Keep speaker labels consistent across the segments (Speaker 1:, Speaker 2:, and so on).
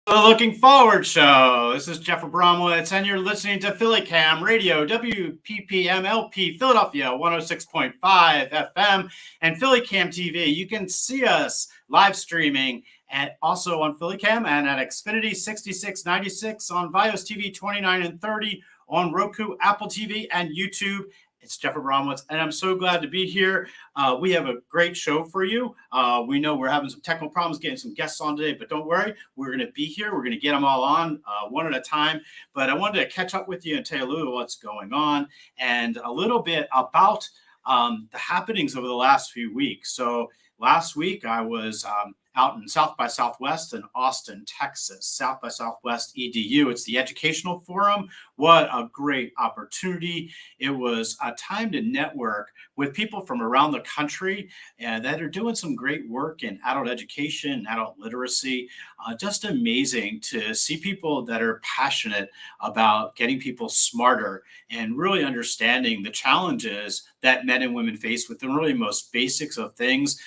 Speaker 1: The Looking Forward Show. This is Jeff Abramowitz, and you're listening to Philly Cam Radio, WPPMLP, Philadelphia, 106.5 FM, and Philly Cam TV. You can see us live streaming also on Philly Cam and at Xfinity 6696 on Vios TV 29 and 30 on Roku, Apple TV, and YouTube. It's Jeff Abramowitz, and I'm so glad to be here. We have a great show for you. We know we're having some technical problems getting some guests on today, but don't worry. We're going to be here. We're going to get them all on one at a time. But I wanted to catch up with you and tell you a little what's going on and a little bit about the happenings over the last few weeks. So last week I was out in South by Southwest in Austin, Texas. South by Southwest EDU. It's the educational forum. What a great opportunity. It was a time to network with people from around the country that are doing some great work in adult education, adult literacy. Just amazing to see people that are passionate about getting people smarter and really understanding the challenges that men and women face with the really most basics of things,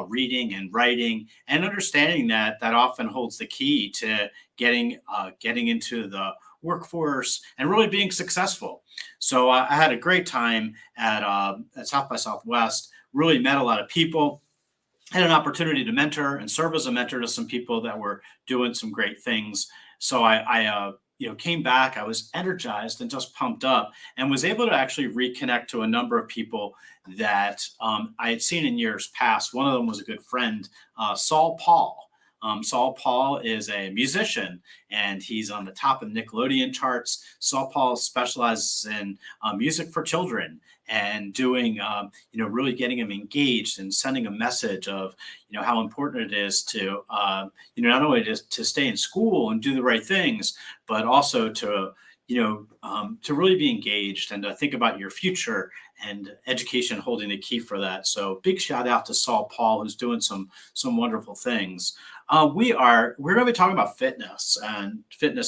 Speaker 1: reading and writing, and understanding that often holds the key to getting into the workforce and really being successful. So I had a great time at South by Southwest, really met a lot of people, had an opportunity to mentor and serve as a mentor to some people that were doing some great things. So I came back, I was energized and just pumped up and was able to actually reconnect to a number of people that I had seen in years past. One of them was a good friend, Saul Paul. Saul Paul is a musician, and he's on the top of the Nickelodeon charts. Saul Paul specializes in music for children and doing, really getting them engaged and sending a message of, how important it is to, not only to stay in school and do the right things, but also to really be engaged and to think about your future, and education holding the key for that. So big shout out to Saul Paul, who's doing some wonderful things. We're going to be talking about fitness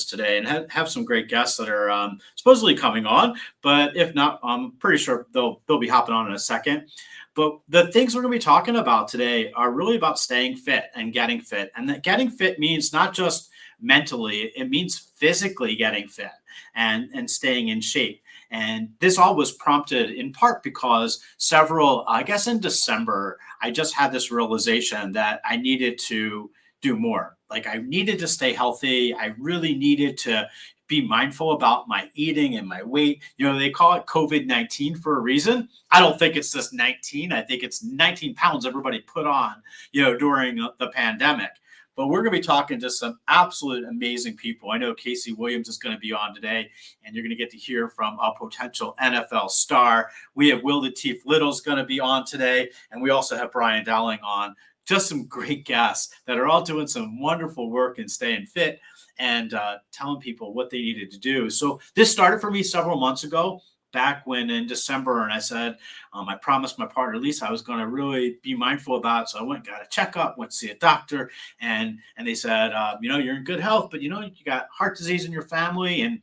Speaker 1: today, and have some great guests that are supposedly coming on, but if not, I'm pretty sure they'll be hopping on in a second. But the things we're going to be talking about today are really about staying fit and getting fit. And that getting fit means not just mentally, it means physically getting fit and staying in shape. And this all was prompted in part because I guess in December, I just had this realization that I needed to do more. Like, I needed to stay healthy. I really needed to be mindful about my eating and my weight. They call it COVID-19 for a reason. I don't think it's just 19. I think it's 19 pounds everybody put on, during the pandemic. But we're going to be talking to some absolute amazing people. I know Casey Williams is going to be on today, and you're going to get to hear from a potential NFL star. We have Will Latif Little's going to be on today, and we also have Brian Dowling on. Just some great guests that are all doing some wonderful work and staying fit and telling people what they needed to do. So this started for me several months ago, back when in December, and I said, I promised my partner Lisa I was going to really be mindful about it. So I went and got a checkup, went to see a doctor, and they said, you're in good health, but you got heart disease in your family and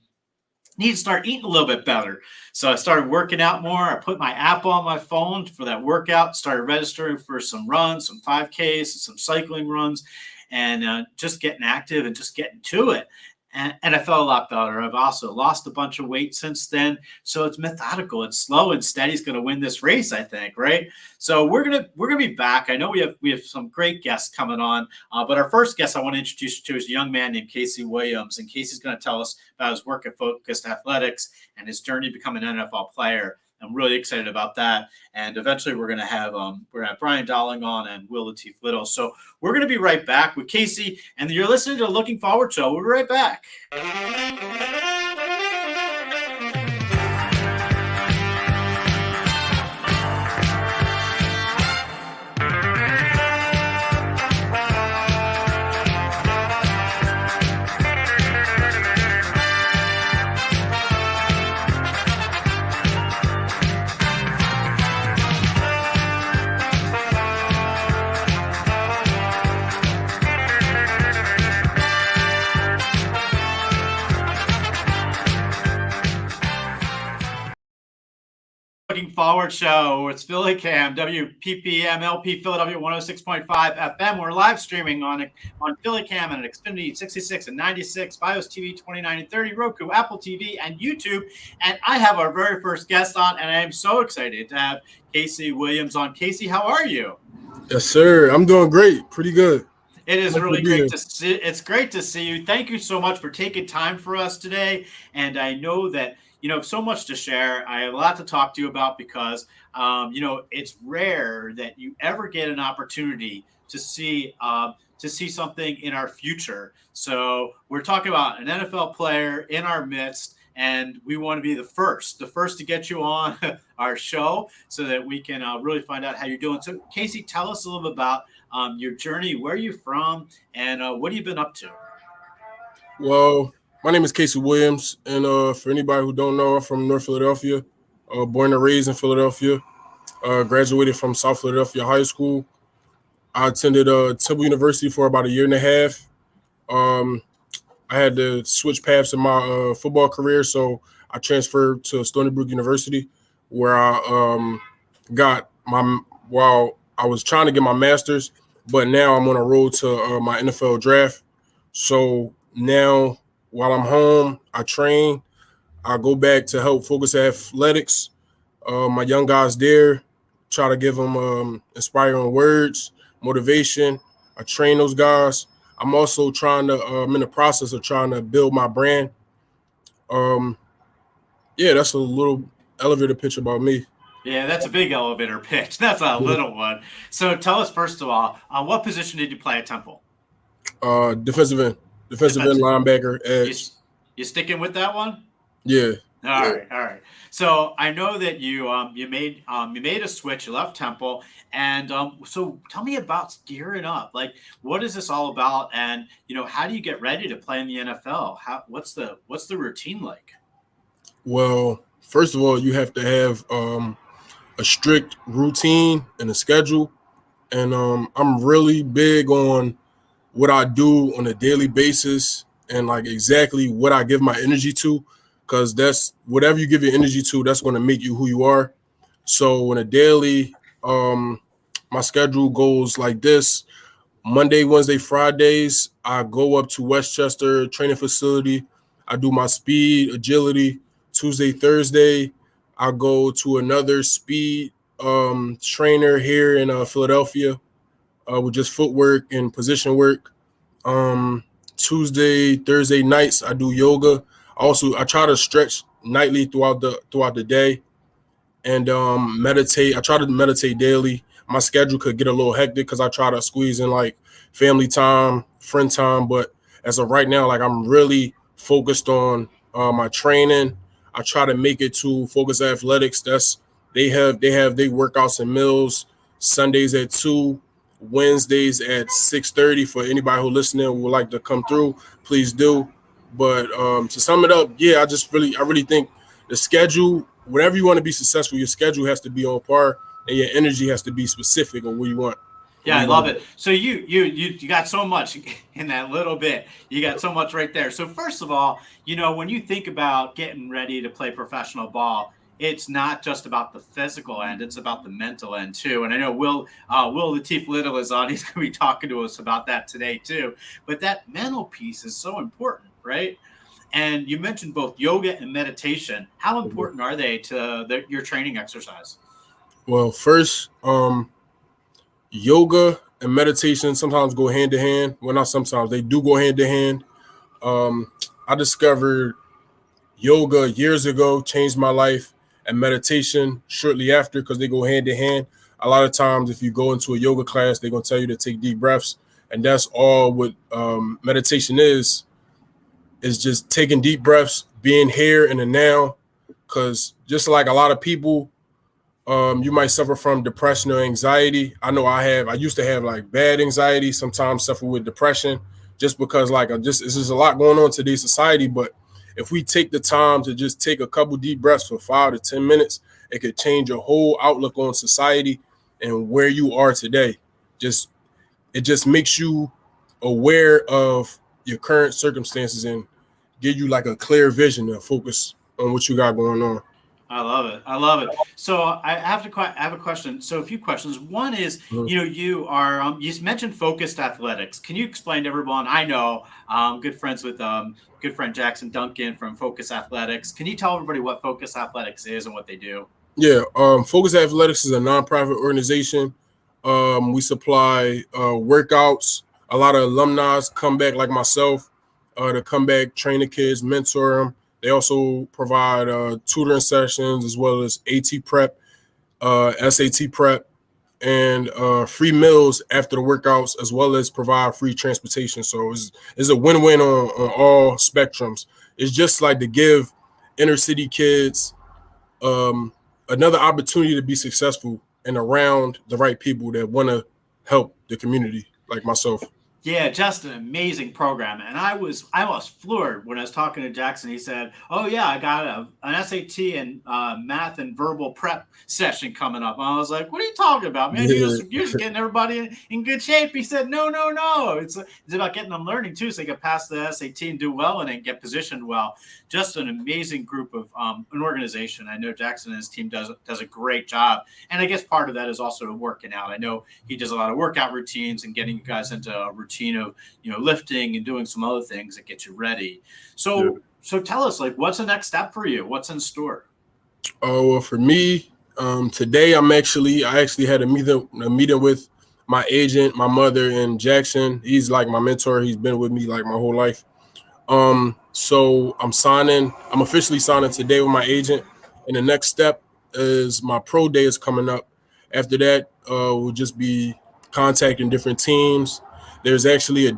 Speaker 1: need to start eating a little bit better. So I started working out more. I put my app on my phone for that workout, started registering for some runs, some 5Ks, some cycling runs, and just getting active and just getting to it. And I felt a lot better. I've also lost a bunch of weight since then. So it's methodical. It's slow and steady. Is going to win this race, I think, right? So we're gonna be back. I know we have some great guests coming on, but our first guest I want to introduce you to is a young man named Casey Williams, and Casey's going to tell us about his work at Focused Athletics and his journey to become an NFL player. I'm really excited about that. And eventually we're going to have Brian Dowling on and Will Latif Little. So we're going to be right back with Casey, and you're listening to Looking Forward Show. We'll be right back. Forward Show. It's Philly Cam, WPPM LP Philadelphia 106.5 FM. We're live streaming on Philly Cam and Xfinity 66 and 96, Bios TV 29 and 30, Roku, Apple TV, and YouTube. And I have our very first guest on, and I am so excited to have Casey Williams on. Casey, how are you?
Speaker 2: Yes, sir. I'm doing great. Pretty good.
Speaker 1: It is really great to see. It's great to see you. Thank you so much for taking time for us today. And I know that you have so much to share. I have a lot to talk to you about because it's rare that you ever get an opportunity to see something in our future. So we're talking about an NFL player in our midst, and we want to be the first to get you on our show so that we can really find out how you're doing. So Casey, tell us a little bit about your journey, where you're from, and what have you been up to?
Speaker 2: Well, my name is Casey Williams, and for anybody who don't know, I'm from North Philadelphia, born and raised in Philadelphia, graduated from South Philadelphia High School. I attended Temple University for about a year and a half. I had to switch paths in my football career, so I transferred to Stony Brook University, where I while I was trying to get my master's, but now I'm on a road to my NFL draft. So now, while I'm home, I train. I go back to help focus athletics. My young guys there, try to give them inspiring words, motivation. I train those guys. I'm also trying to, I'm in the process of trying to build my brand. That's a little elevator pitch about me.
Speaker 1: Yeah, that's a big elevator pitch. That's a little one. So tell us, first of all, what position did you play at Temple?
Speaker 2: Defensive end linebacker, edge.
Speaker 1: You sticking with that one?
Speaker 2: Yeah.
Speaker 1: All right. So I know that you made a switch. You left Temple, and so tell me about gearing up. Like, what is this all about? And how do you get ready to play in the NFL? What's the routine like?
Speaker 2: Well, first of all, you have to have a strict routine and a schedule, and I'm really big on what I do on a daily basis and like exactly what I give my energy to, because that's whatever you give your energy to, that's going to make you who you are. So on a daily, my schedule goes like this: Monday, Wednesday, Fridays, I go up to Westchester training facility. I do my speed, agility. Tuesday, Thursday, I go to another speed trainer here in Philadelphia with just footwork and position work. Tuesday, Thursday nights, I do yoga. Also, I try to stretch nightly throughout the day and meditate. I try to meditate daily. My schedule could get a little hectic because I try to squeeze in like family time, friend time. But as of right now, like I'm really focused on my training. I try to make it to Focus Athletics. They have their workouts and meals Sundays at 2, Wednesdays at 6:30. For anybody who listening would like to come through, please do. But to sum it up, I really think the schedule, whenever you want to be successful, your schedule has to be on par and your energy has to be specific on what you want.
Speaker 1: Yeah, I love it. So you got so much in that little bit. You got so much right there. So first of all, when you think about getting ready to play professional ball, it's not just about the physical end; it's about the mental end too. And I know Will Latif Little is on. He's going to be talking to us about that today too. But that mental piece is so important, right? And you mentioned both yoga and meditation. How important are they to your training exercise?
Speaker 2: Well, first, yoga and meditation sometimes go hand in hand. Well, not sometimes. They do go hand in hand. I discovered yoga years ago, changed my life, and meditation shortly after because they go hand in hand. A lot of times, if you go into a yoga class, they're going to tell you to take deep breaths. And that's all what meditation is just taking deep breaths, being here in the now. Because just like a lot of people, you might suffer from depression or anxiety. I know I used to have like bad anxiety, sometimes suffer with depression just because it's just a lot going on in today's society. But if we take the time to just take a couple deep breaths for 5 to 10 minutes, it could change your whole outlook on society and where you are today. It just makes you aware of your current circumstances and give you like a clear vision and focus on what you got going on.
Speaker 1: I love it. I love it. So I have a question. So a few questions. One is,
Speaker 2: Mhm.
Speaker 1: you are you mentioned focused athletics. Can you explain to everyone? I know good friends with good friend Jackson Duncan from Focus Athletics. Can you tell everybody what Focus Athletics is and what they do?
Speaker 2: Yeah, Focus Athletics is a nonprofit organization. We supply workouts. A lot of alumni come back, like myself, to come back, train the kids, mentor them. They also provide tutoring sessions as well as AT prep, SAT prep, and free meals after the workouts, as well as provide free transportation. So it's a win-win on all spectrums. It's just like to give inner city kids um, another opportunity to be successful and around the right people that want to help the community, like myself.
Speaker 1: Yeah, just an amazing program. And I was floored when I was talking to Jackson. He said, "Oh yeah, I got an SAT and math and verbal prep session coming up." And I was like, "What are you talking about, man?
Speaker 2: Yeah,
Speaker 1: You're just getting everybody in good shape." He said, "No, no, no. It's about getting them learning too, so they can pass the SAT and do well and then get positioned well." Just an amazing group of an organization. I know Jackson and his team does a great job, and I guess part of that is also working out. I know he does a lot of workout routines and getting you guys into a routine of lifting and doing some other things that get you ready.
Speaker 2: yeah.
Speaker 1: So tell us, like, what's the next step for you? What's in store?
Speaker 2: Oh well, for me, today I actually had a meeting with my agent, my mother, and Jackson. He's like my mentor. He's been with me like my whole life. So I'm signing. I'm officially signing today with my agent, and the next step is my pro day is coming up. After that, we'll just be contacting different teams. There's actually a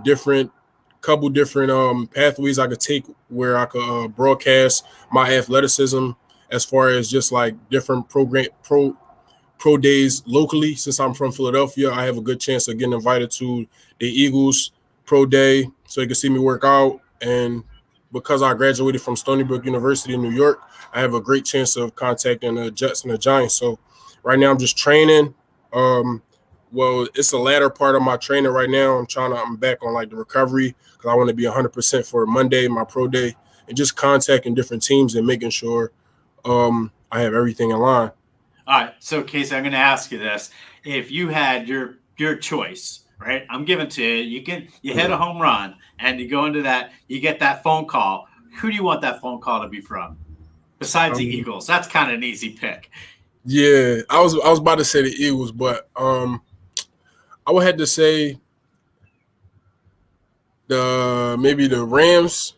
Speaker 2: couple different pathways I could take where I could broadcast my athleticism as far as just like different pro days locally. Since I'm from Philadelphia, I have a good chance of getting invited to the Eagles pro day so you can see me work out. And because I graduated from Stony Brook University in New York, I have a great chance of contacting the Jets and the Giants. So right now I'm just training. Um, well, it's the latter part of my training right now. I'm back on like the recovery because I want to be 100% for Monday, my pro day, and just contacting different teams and making sure I have everything in line.
Speaker 1: All right, so Casey, I'm going to ask you this: if you had your choice, right? I'm giving to you. You hit a home run, and you go into that, you get that phone call. Who do you want that phone call to be from? Besides the
Speaker 2: Um,
Speaker 1: Eagles, that's kind of an easy pick.
Speaker 2: yeah, I was about to say the Eagles, but I would have to say the maybe the Rams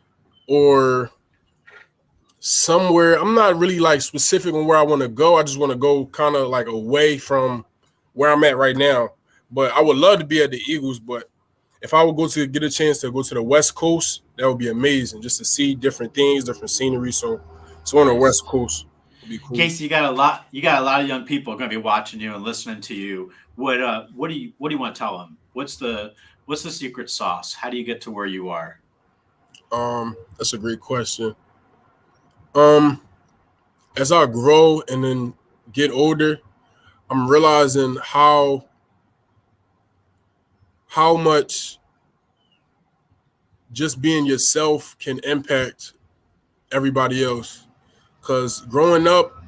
Speaker 2: or somewhere. I'm not really like specific on where I want to go. I just want to go kind of like away from where I'm at right now. But I would love to be at the Eagles. But if I would go to get a chance to go to the West Coast, that would be amazing just to see different things, different scenery. So on the West
Speaker 1: Nice.
Speaker 2: Coast would be cool.
Speaker 1: Casey, you got a lot of young people going to be watching you and listening to you. What do you want to tell them? What's the secret sauce? How do you get to where you are?
Speaker 2: That's a great question. Um, as I grow and then get older, I'm realizing how much just being yourself can impact everybody else. Because growing up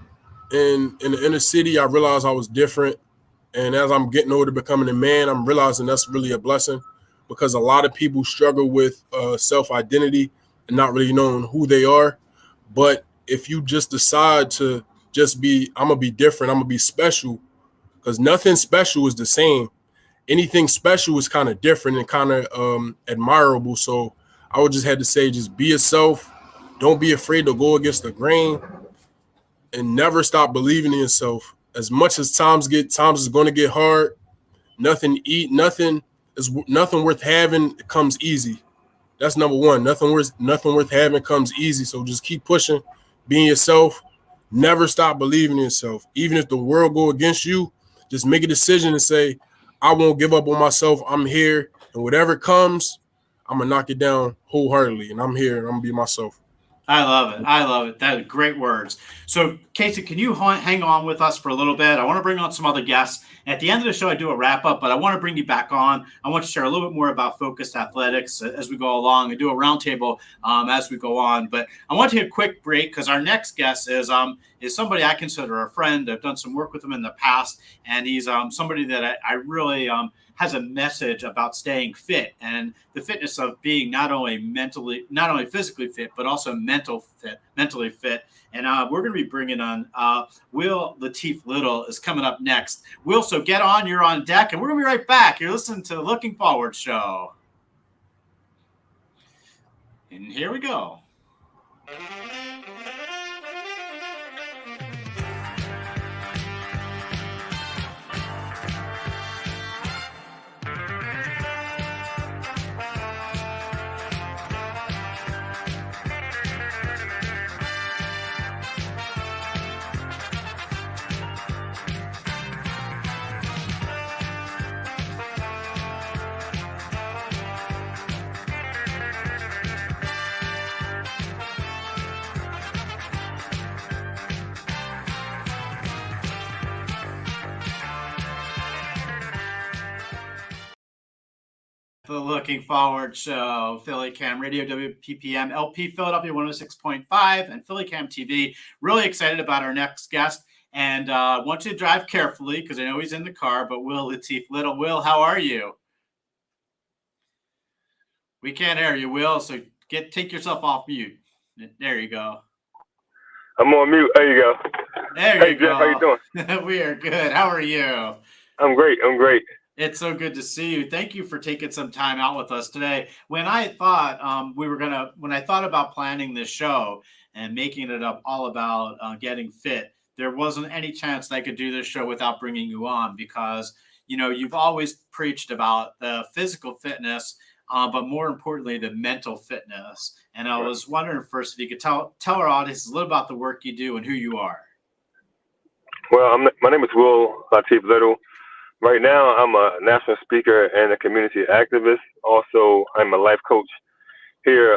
Speaker 2: in the inner city, I realized I was different. And as I'm getting older, becoming a man, I'm realizing that's really a blessing because a lot of people struggle with self identity and not really knowing who they are. But if you just decide to just be, I'm going to be different, I'm going to be special, because nothing special is the same. Anything special is kind of different and kind of admirable. So I would just have to say, just be yourself. Don't be afraid to go against the grain and never stop believing in yourself. As much as times is going to get hard. Nothing worth having comes easy. That's number one. Nothing worth having comes easy. So just keep pushing, being yourself. Never stop believing in yourself. Even if the world go against you, just make a decision and say, I won't give up on myself. I'm here, and whatever comes, I'm gonna knock it down wholeheartedly. And I'm here, and I'm gonna be myself.
Speaker 1: I love it. I love it. That are great words. So, Casey, can you hang on with us for a little bit? I want to bring on some other guests. At the end of the show, I do a wrap up, but I want to bring you back on. I want to share a little bit more about focused athletics as we go along and do a roundtable as we go on. But I want to take a quick break because our next guest is somebody I consider a friend. I've done some work with him in the past, and he's somebody that I really has a message about staying fit and the fitness of being not only physically fit, but also mentally fit. And we're going to be bringing on Will Lateef Little is coming up next. Will, so get on, you're on deck, and we're going to be right back. You're listening to the Looking Forward Show. And here we go. The Looking Forward Show, Philly Cam Radio, WPPM LP Philadelphia 106.5, and Philly Cam TV. Really excited about our next guest, and want you to drive carefully because I know he's in the car. But Will Lateef Little, Will, how are you? We can't hear you, Will. So take yourself off mute. There you go.
Speaker 3: I'm on mute. There you go.
Speaker 1: There you go.
Speaker 3: Jeff, how you doing?
Speaker 1: We are good. How are you?
Speaker 3: I'm great.
Speaker 1: It's so good to see you. Thank you for taking some time out with us today. When I thought when I thought about planning this show and making it up all about getting fit, there wasn't any chance that I could do this show without bringing you on because, you've always preached about the physical fitness, but more importantly, the mental fitness. And I was wondering first if you could tell our audience a little about the work you do and who you are.
Speaker 3: Well, my name is Will Lateef Little. Right now, I'm a national speaker and a community activist. Also, I'm a life coach here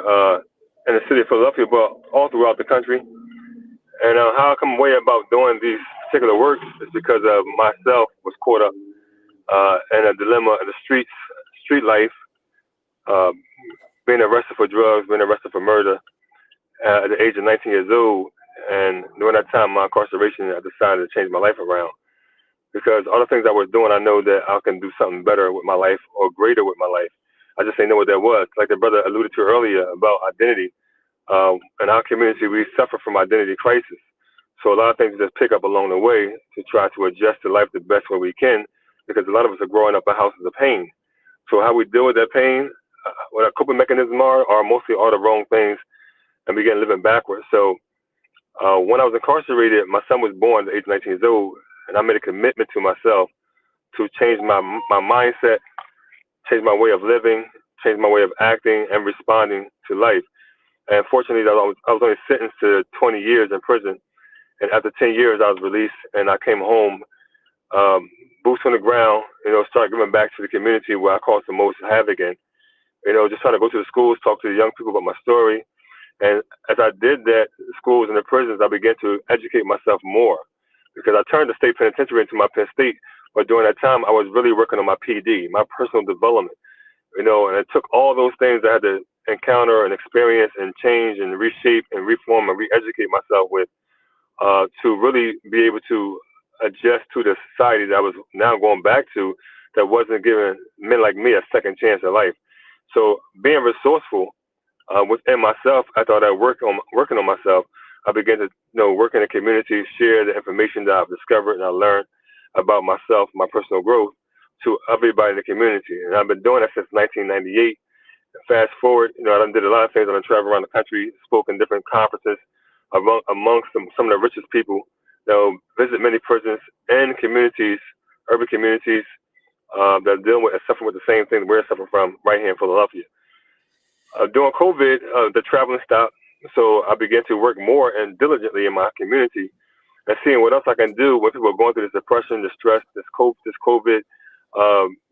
Speaker 3: in the city of Philadelphia, but all throughout the country. And how I come away about doing these particular works is because of myself was caught up in a dilemma in the street life, being arrested for drugs, being arrested for murder at the age of 19 years old. And during that time, my incarceration, I decided to change my life around. Because all the things I was doing, I know that I can do something better with my life or greater with my life. I just didn't know what that was. Like the brother alluded to earlier about identity. In our community, we suffer from identity crisis. So a lot of things just pick up along the way to try to adjust to life the best way we can, because a lot of us are growing up in houses of pain. So how we deal with that pain, what our coping mechanisms are mostly all the wrong things, and begin living backwards. So when I was incarcerated, my son was born at the age of 19 years old. And I made a commitment to myself to change my mindset, change my way of living, change my way of acting and responding to life. And fortunately, I was only sentenced to 20 years in prison. And after 10 years, I was released and I came home, boots on the ground, start giving back to the community where I caused the most havoc in. Just trying to go to the schools, talk to the young people about my story. And as I did that, the schools and the prisons, I began to educate myself more. Because I turned the state penitentiary into my Penn State, but during that time, I was really working on my PD, my personal development, and it took all those things I had to encounter and experience and change and reshape and reform and re-educate myself with to really be able to adjust to the society that I was now going back to that wasn't giving men like me a second chance at life. So being resourceful within myself, I thought I'd working on myself. I began to work in the community, share the information that I've discovered and I learned about myself, my personal growth to everybody in the community. And I've been doing that since 1998. Fast forward, I done did a lot of things. I done traveled around the country, spoke in different conferences amongst some of the richest people. Visit many prisons and communities, urban communities that are dealing with and suffering with the same thing we're suffering from right here in Philadelphia. During COVID, the traveling stopped. So I began to work more and diligently in my community and seeing what else I can do when people are going through this depression, this stress, this COVID,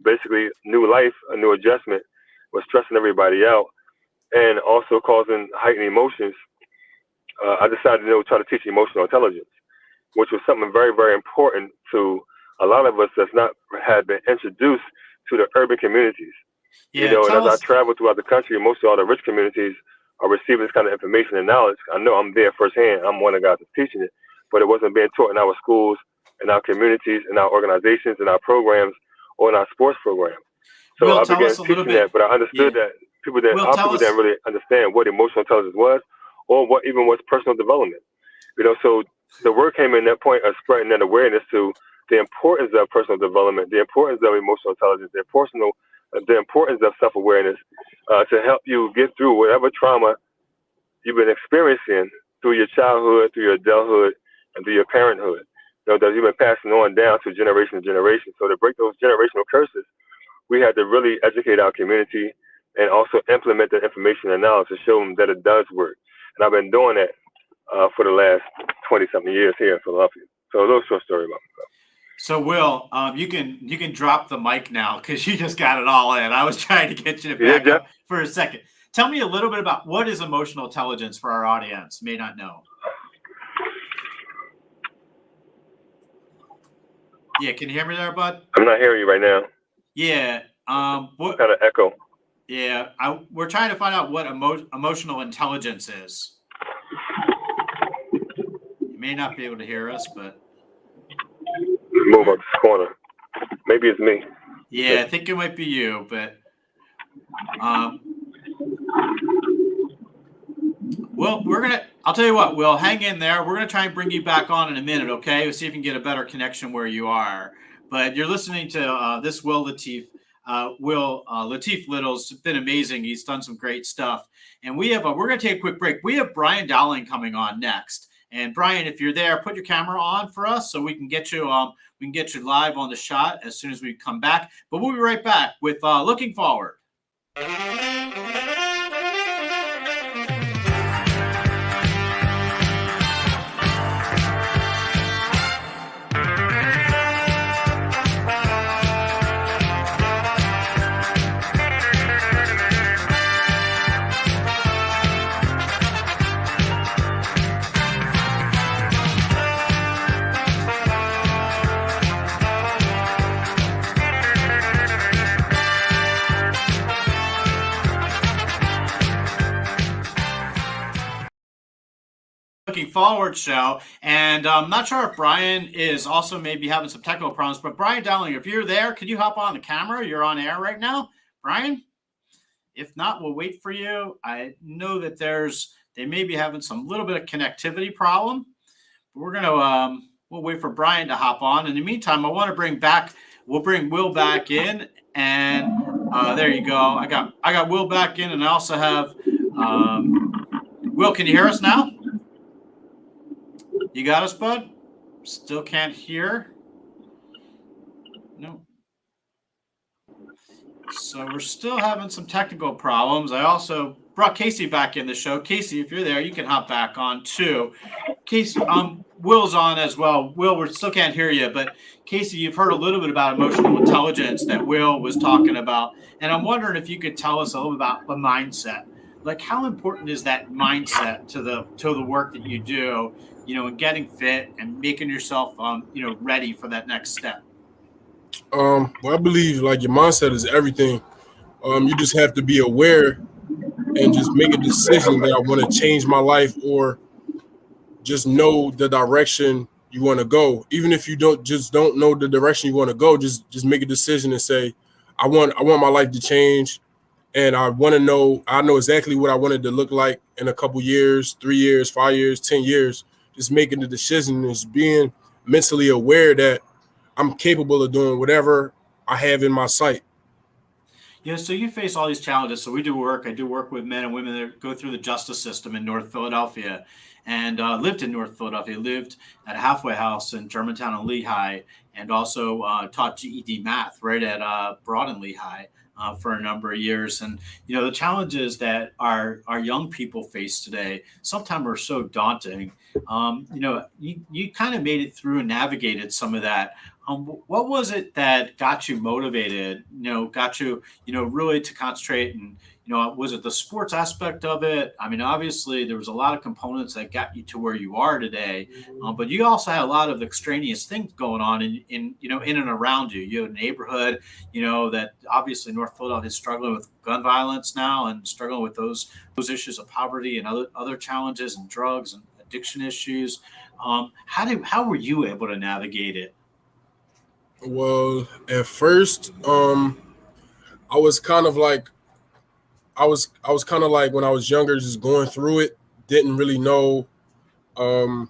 Speaker 3: basically new life, a new adjustment was stressing everybody out and also causing heightened emotions. I decided to try to teach emotional intelligence, which was something very, very important to a lot of us that's not had been introduced to the urban communities.
Speaker 1: Yeah,
Speaker 3: and as I travel throughout the country, mostly all the rich communities are receiving this kind of information and knowledge. I know I'm there firsthand. I'm one of the guys that's teaching it. but it wasn't being taught in our schools, in our communities, in our organizations, in our programs, or in our sports program. So
Speaker 1: Will,
Speaker 3: I
Speaker 1: tell
Speaker 3: began
Speaker 1: us a little
Speaker 3: teaching
Speaker 1: bit.
Speaker 3: that, but I understood
Speaker 1: Yeah.
Speaker 3: that
Speaker 1: Will,
Speaker 3: our
Speaker 1: tell
Speaker 3: people
Speaker 1: us.
Speaker 3: didn't really understand what emotional intelligence was, or what even was personal development. So the word came in that point of spreading that awareness to the importance of personal development, the importance of emotional intelligence, the importance of self-awareness to help you get through whatever trauma you've been experiencing through your childhood, through your adulthood, and through your parenthood. That you've been passing on down to generation to generation. So to break those generational curses, we had to really educate our community and also implement the information and knowledge to show them that it does work. And I've been doing that for the last 20-something years here in Philadelphia. So a little short story about myself.
Speaker 1: So Will, you can drop the mic now because you just got it all in. I was trying to get you to back up for a second. Tell me a little bit about what is emotional intelligence for our audience may not know. Yeah, can you hear me there, bud?
Speaker 3: I'm not hearing you right now.
Speaker 1: Yeah.
Speaker 3: What kind of echo?
Speaker 1: Yeah, we're trying to find out what emotional intelligence is. You may not be able to hear us, but
Speaker 3: move up this corner. Maybe it's me.
Speaker 1: Yeah, I think it might be you, but well, I'll tell you what, Will, hang in there. We're gonna try and bring you back on in a minute, okay? We'll see if we can get a better connection where you are. But you're listening to this Will Lateef. Lateef Little's been amazing. He's done some great stuff. And we're going to take a quick break. We have Brian Dowling coming on next. And Brian, if you're there, put your camera on for us so we can get you live on the shot as soon as we come back. But we'll be right back with Looking Forward. Looking Forward show, and I'm not sure if Brian is also maybe having some technical problems, but Brian Dowling, if you're there, could you hop on the camera? You're on air right now, Brian. If not, we'll wait for you. I know that they may be having some little bit of connectivity problem. But we'll wait for Brian to hop on. In the meantime, we'll bring Will back in, and there you go. I got Will back in, and I also have Will. Can you hear us now? You got us, bud? Still can't hear? No. So we're still having some technical problems. I also brought Casey back in the show. Casey, if you're there, you can hop back on too. Casey, Will's on as well. Will, we still can't hear you, but Casey, you've heard a little bit about emotional intelligence that Will was talking about. And I'm wondering if you could tell us a little bit about the mindset. Like, how important is that mindset to the work that you do, and getting fit and making yourself, ready for that next step?
Speaker 2: Well, I believe like your mindset is everything. You just have to be aware and just make a decision that I want to change my life, or just know the direction you want to go. Even if you don't know the direction you want to go, just make a decision and say, I want my life to change. And I know exactly what I wanted to look like in a couple years, 3 years, 5 years, 10 years. Just making the decision is being mentally aware that I'm capable of doing whatever I have in my sight.
Speaker 1: Yeah, so you face all these challenges. So I do work with men and women that go through the justice system in North Philadelphia, and lived in North Philadelphia, lived at a halfway house in Germantown and Lehigh, and also taught GED math right at Broad and Lehigh for a number of years. And, the challenges that our young people face today sometimes are so daunting. You kind of made it through and navigated some of that. What was it that got you motivated, really to concentrate? And, was it the sports aspect of it? I mean, obviously there was a lot of components that got you to where you are today, but you also had a lot of extraneous things going on in and around you. You have a neighborhood, that obviously North Philadelphia is struggling with gun violence now and struggling with those issues of poverty and other challenges and drugs and addiction issues. How were you able to navigate it?
Speaker 2: Well, at first, I was kind of like I was kind of like when I was younger, just going through it, didn't really know um,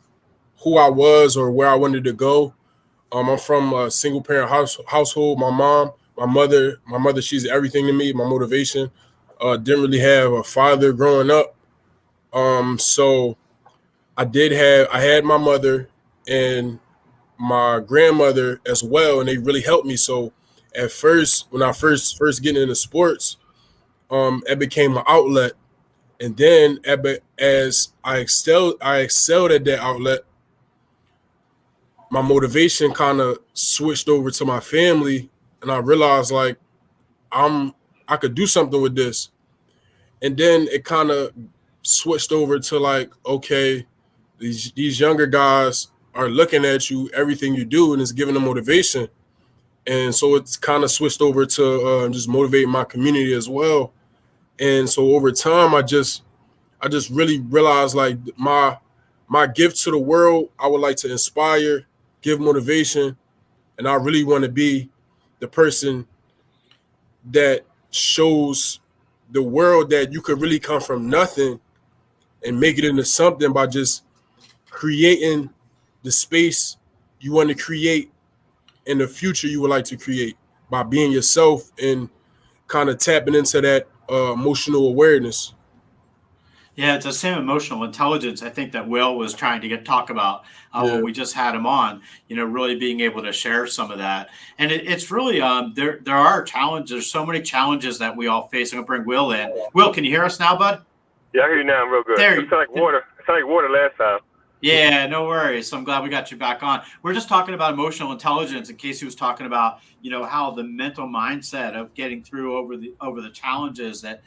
Speaker 2: who I was or where I wanted to go. I'm from a single parent household. My mother, she's everything to me. My motivation. Didn't really have a father growing up. So I had my mother and my grandmother as well, and they really helped me. So at first, when I first getting into sports, it became an outlet, and then as I excelled at that outlet, my motivation kind of switched over to my family, and I realized like I'm I could do something with this, and then it kind of switched over to like, okay, these younger guys are looking at you, everything you do, and it's giving them motivation. And so it's kind of switched over to just motivate my community as well. And so over time, I just really realized like my gift to the world. I would like to inspire, give motivation, and I really want to be the person that shows the world that you could really come from nothing and make it into something by just creating the space you want to create in the future you would like to create by being yourself and kind of tapping into that emotional awareness.
Speaker 1: Yeah, it's the same emotional intelligence I think that Will was trying to talk about when
Speaker 2: Yeah,
Speaker 1: we just had him on. Really being able to share some of that, and it's really there are challenges. There's so many challenges that we all face. I'm gonna bring Will in. Will, can you hear us now, bud?
Speaker 3: Yeah, I hear you now. I'm real good.
Speaker 1: There.
Speaker 3: It sounded like water. It sounded like water last time.
Speaker 1: Yeah, no worries. So I'm glad we got you back on. We're just talking about emotional intelligence. In case he was talking about, how the mental mindset of getting through over the challenges that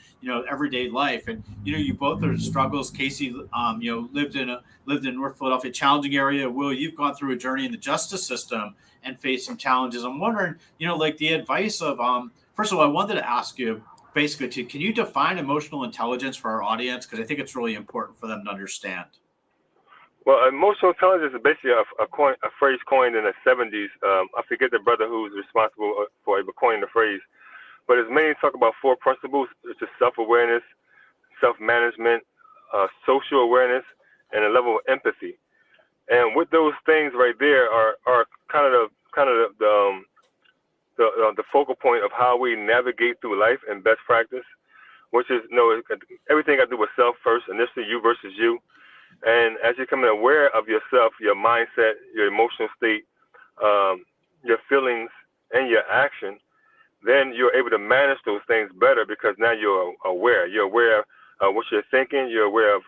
Speaker 1: everyday life, and you both are struggles. Casey, lived in North Philadelphia, challenging area. Will, you've gone through a journey in the justice system and faced some challenges. I'm wondering, like the advice of First of all, I wanted to ask you basically, can you define emotional intelligence for our audience, because I think it's really important for them to understand.
Speaker 3: Well, emotional intelligence is basically a phrase coined in the 70s. I forget the brother who's responsible for coining the phrase, but it's mainly talk about four principles, which is self-awareness, self-management, social awareness, and a level of empathy. And with those things right there are kind of the focal point of how we navigate through life and best practice, which is everything I do with self first, initially you versus you. And as you're becoming aware of yourself, your mindset, your emotional state, your feelings, and your action, then you're able to manage those things better because now you're aware. You're aware of what you're thinking. You're aware of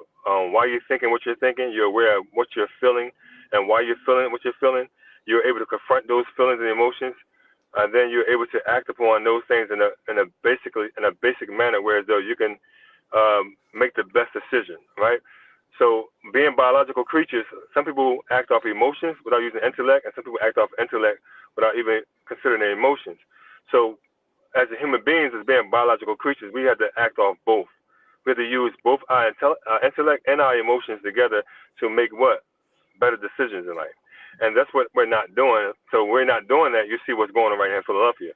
Speaker 3: why you're thinking what you're thinking. You're aware of what you're feeling and why you're feeling what you're feeling. You're able to confront those feelings and emotions. And then you're able to act upon those things in a basic manner, whereas though you can make the best decision, right? So being biological creatures, some people act off emotions without using intellect, and some people act off intellect without even considering their emotions. So as a human beings, as being biological creatures, we have to act off both. We have to use both our intellect and our emotions together to make what? Better decisions in life. And that's what we're not doing. So we're not doing that. You see what's going on right here in Philadelphia.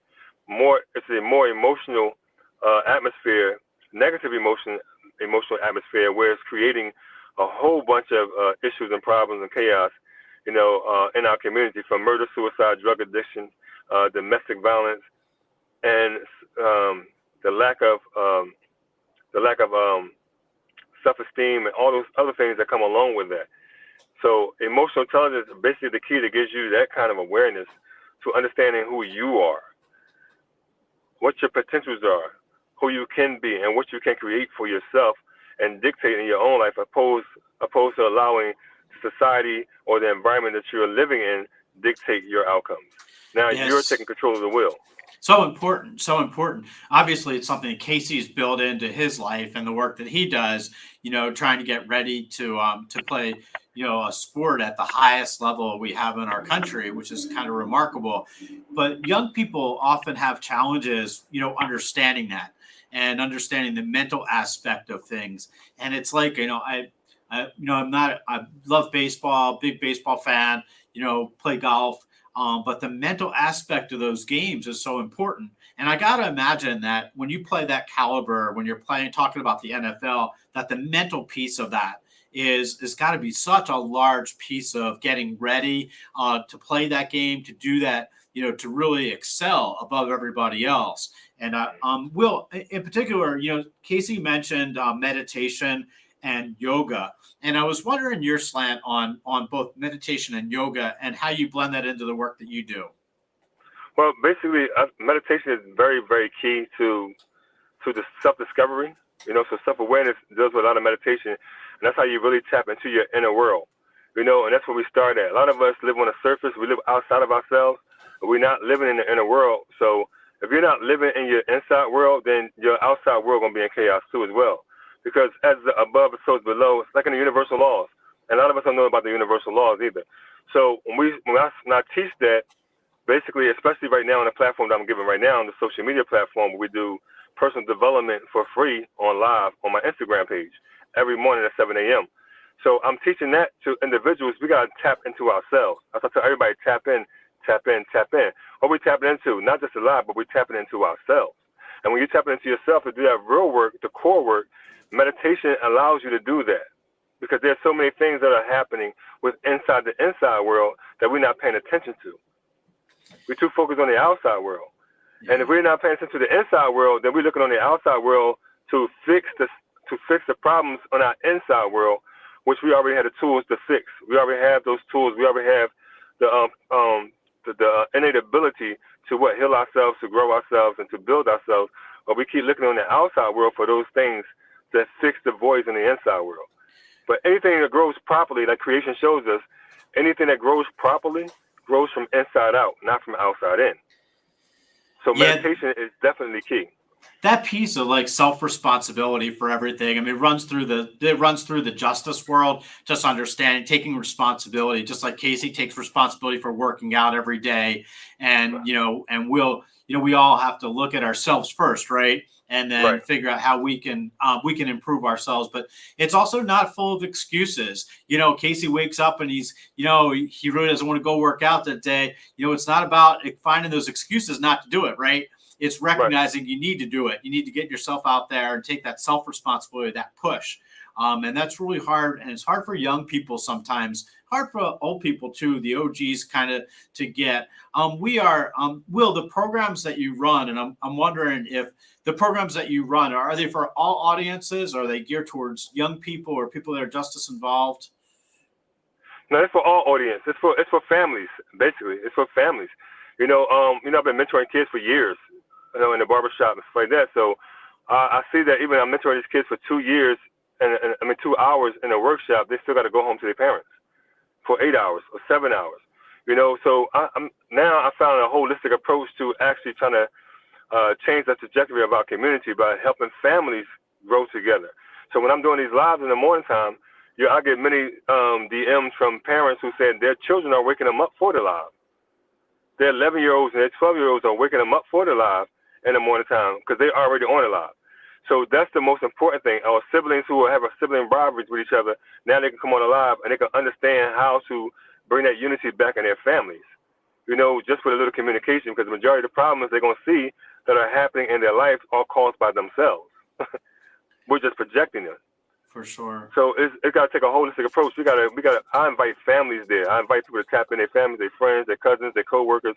Speaker 3: It's a more emotional atmosphere, negative emotional atmosphere, where it's creating a whole bunch of issues and problems and chaos, in our community, from murder, suicide, drug addiction, domestic violence, and the lack of self-esteem and all those other things that come along with that. So emotional intelligence is basically the key that gives you that kind of awareness to understanding who you are, what your potentials are, who you can be, and what you can create for yourself and dictate in your own life, opposed to allowing society or the environment that you're living in dictate your outcomes. Now you're
Speaker 1: Yes.
Speaker 3: taking control of the wheel.
Speaker 1: So important, so important. Obviously, it's something that Casey's built into his life and the work that he does. Trying to get ready to play, a sport at the highest level we have in our country, which is kind of remarkable. But young people often have challenges, understanding that and understanding the mental aspect of things. And it's like, I love baseball, big baseball fan, play golf. But the mental aspect of those games is so important. And I got to imagine that when you play that caliber, when you're talking about the NFL, that the mental piece of that is got to be such a large piece of getting ready to play that game, to do that, to really excel above everybody else. And Will, in particular, Casey mentioned meditation and yoga. And I was wondering your slant on both meditation and yoga and how you blend that into the work that you do.
Speaker 3: Well, basically, meditation is very, very key to the self-discovery. So self-awareness deals with a lot of meditation, and that's how you really tap into your inner world. And that's where we start at. A lot of us live on the surface. We live outside of ourselves. But we're not living in the inner world. So if you're not living in your inside world, then your outside world going to be in chaos too as well. Because as the above, so is below. It's like in the universal laws. And a lot of us don't know about the universal laws either. So when I teach that, basically, especially right now on the platform that I'm giving right now, on the social media platform, we do personal development for free on live on my Instagram page every morning at 7 a.m. So I'm teaching that to individuals. We got to tap into ourselves. I tell everybody, tap in, tap in, tap in. What we tapping into, not just alive, but we're tapping into ourselves. And when you're tapping into yourself to do that real work, the core work, meditation allows you to do that. Because there's so many things that are happening with inside the inside world that we're not paying attention to. We're too focused on the outside world. Yeah. And if we're not paying attention to the inside world, then we're looking on the outside world to fix the problems on our inside world, which we already have the tools to fix. We already have those tools. We already have the innate ability to heal ourselves, to grow ourselves, and to build ourselves. But we keep looking on the outside world for those things that fix the voids in the inside world. But anything that grows properly, like creation shows us, anything that grows properly grows from inside out, not from outside in. So meditation is definitely key.
Speaker 1: That piece of like self-responsibility for everything. I mean, it runs through the justice world, just understanding, taking responsibility, just like Casey takes responsibility for working out every day. And, we all have to look at ourselves first, right? And then figure out how we can improve ourselves. But it's also not full of excuses. Casey wakes up and he really doesn't want to go work out that day. It's not about finding those excuses not to do it, right? It's recognizing you need to do it. You need to get yourself out there and take that self-responsibility, that push. And that's really hard. And it's hard for young people sometimes, hard for old people too, the OGs kind of to get. Will, the programs that you run, and I'm wondering if the programs that you run, are they for all audiences? Are they geared towards young people or people that are just as involved?
Speaker 3: No, it's for all audience. It's for families, basically. It's for families. I've been mentoring kids for years, in the barbershop and stuff like that. So I see that even I'm mentoring these kids for 2 years, and 2 hours in a workshop, they still got to go home to their parents for 8 hours or 7 hours. So I found a holistic approach to actually trying to change the trajectory of our community by helping families grow together. So when I'm doing these lives in the morning time, I get many DMs from parents who said their children are waking them up for the live. Their 11-year-olds and their 12-year-olds are waking them up for the live in the morning time because they're already on the live. So that's the most important thing. Our siblings who have a sibling rivalries with each other, now they can come on the live and they can understand how to bring that unity back in their families. Just with a little communication, because the majority of the problems they're going to see that are happening in their life are caused by themselves. We're just projecting them.
Speaker 1: For sure.
Speaker 3: So it's got to take a holistic approach. I invite families there. I invite people to tap in their families, their friends, their cousins, their coworkers,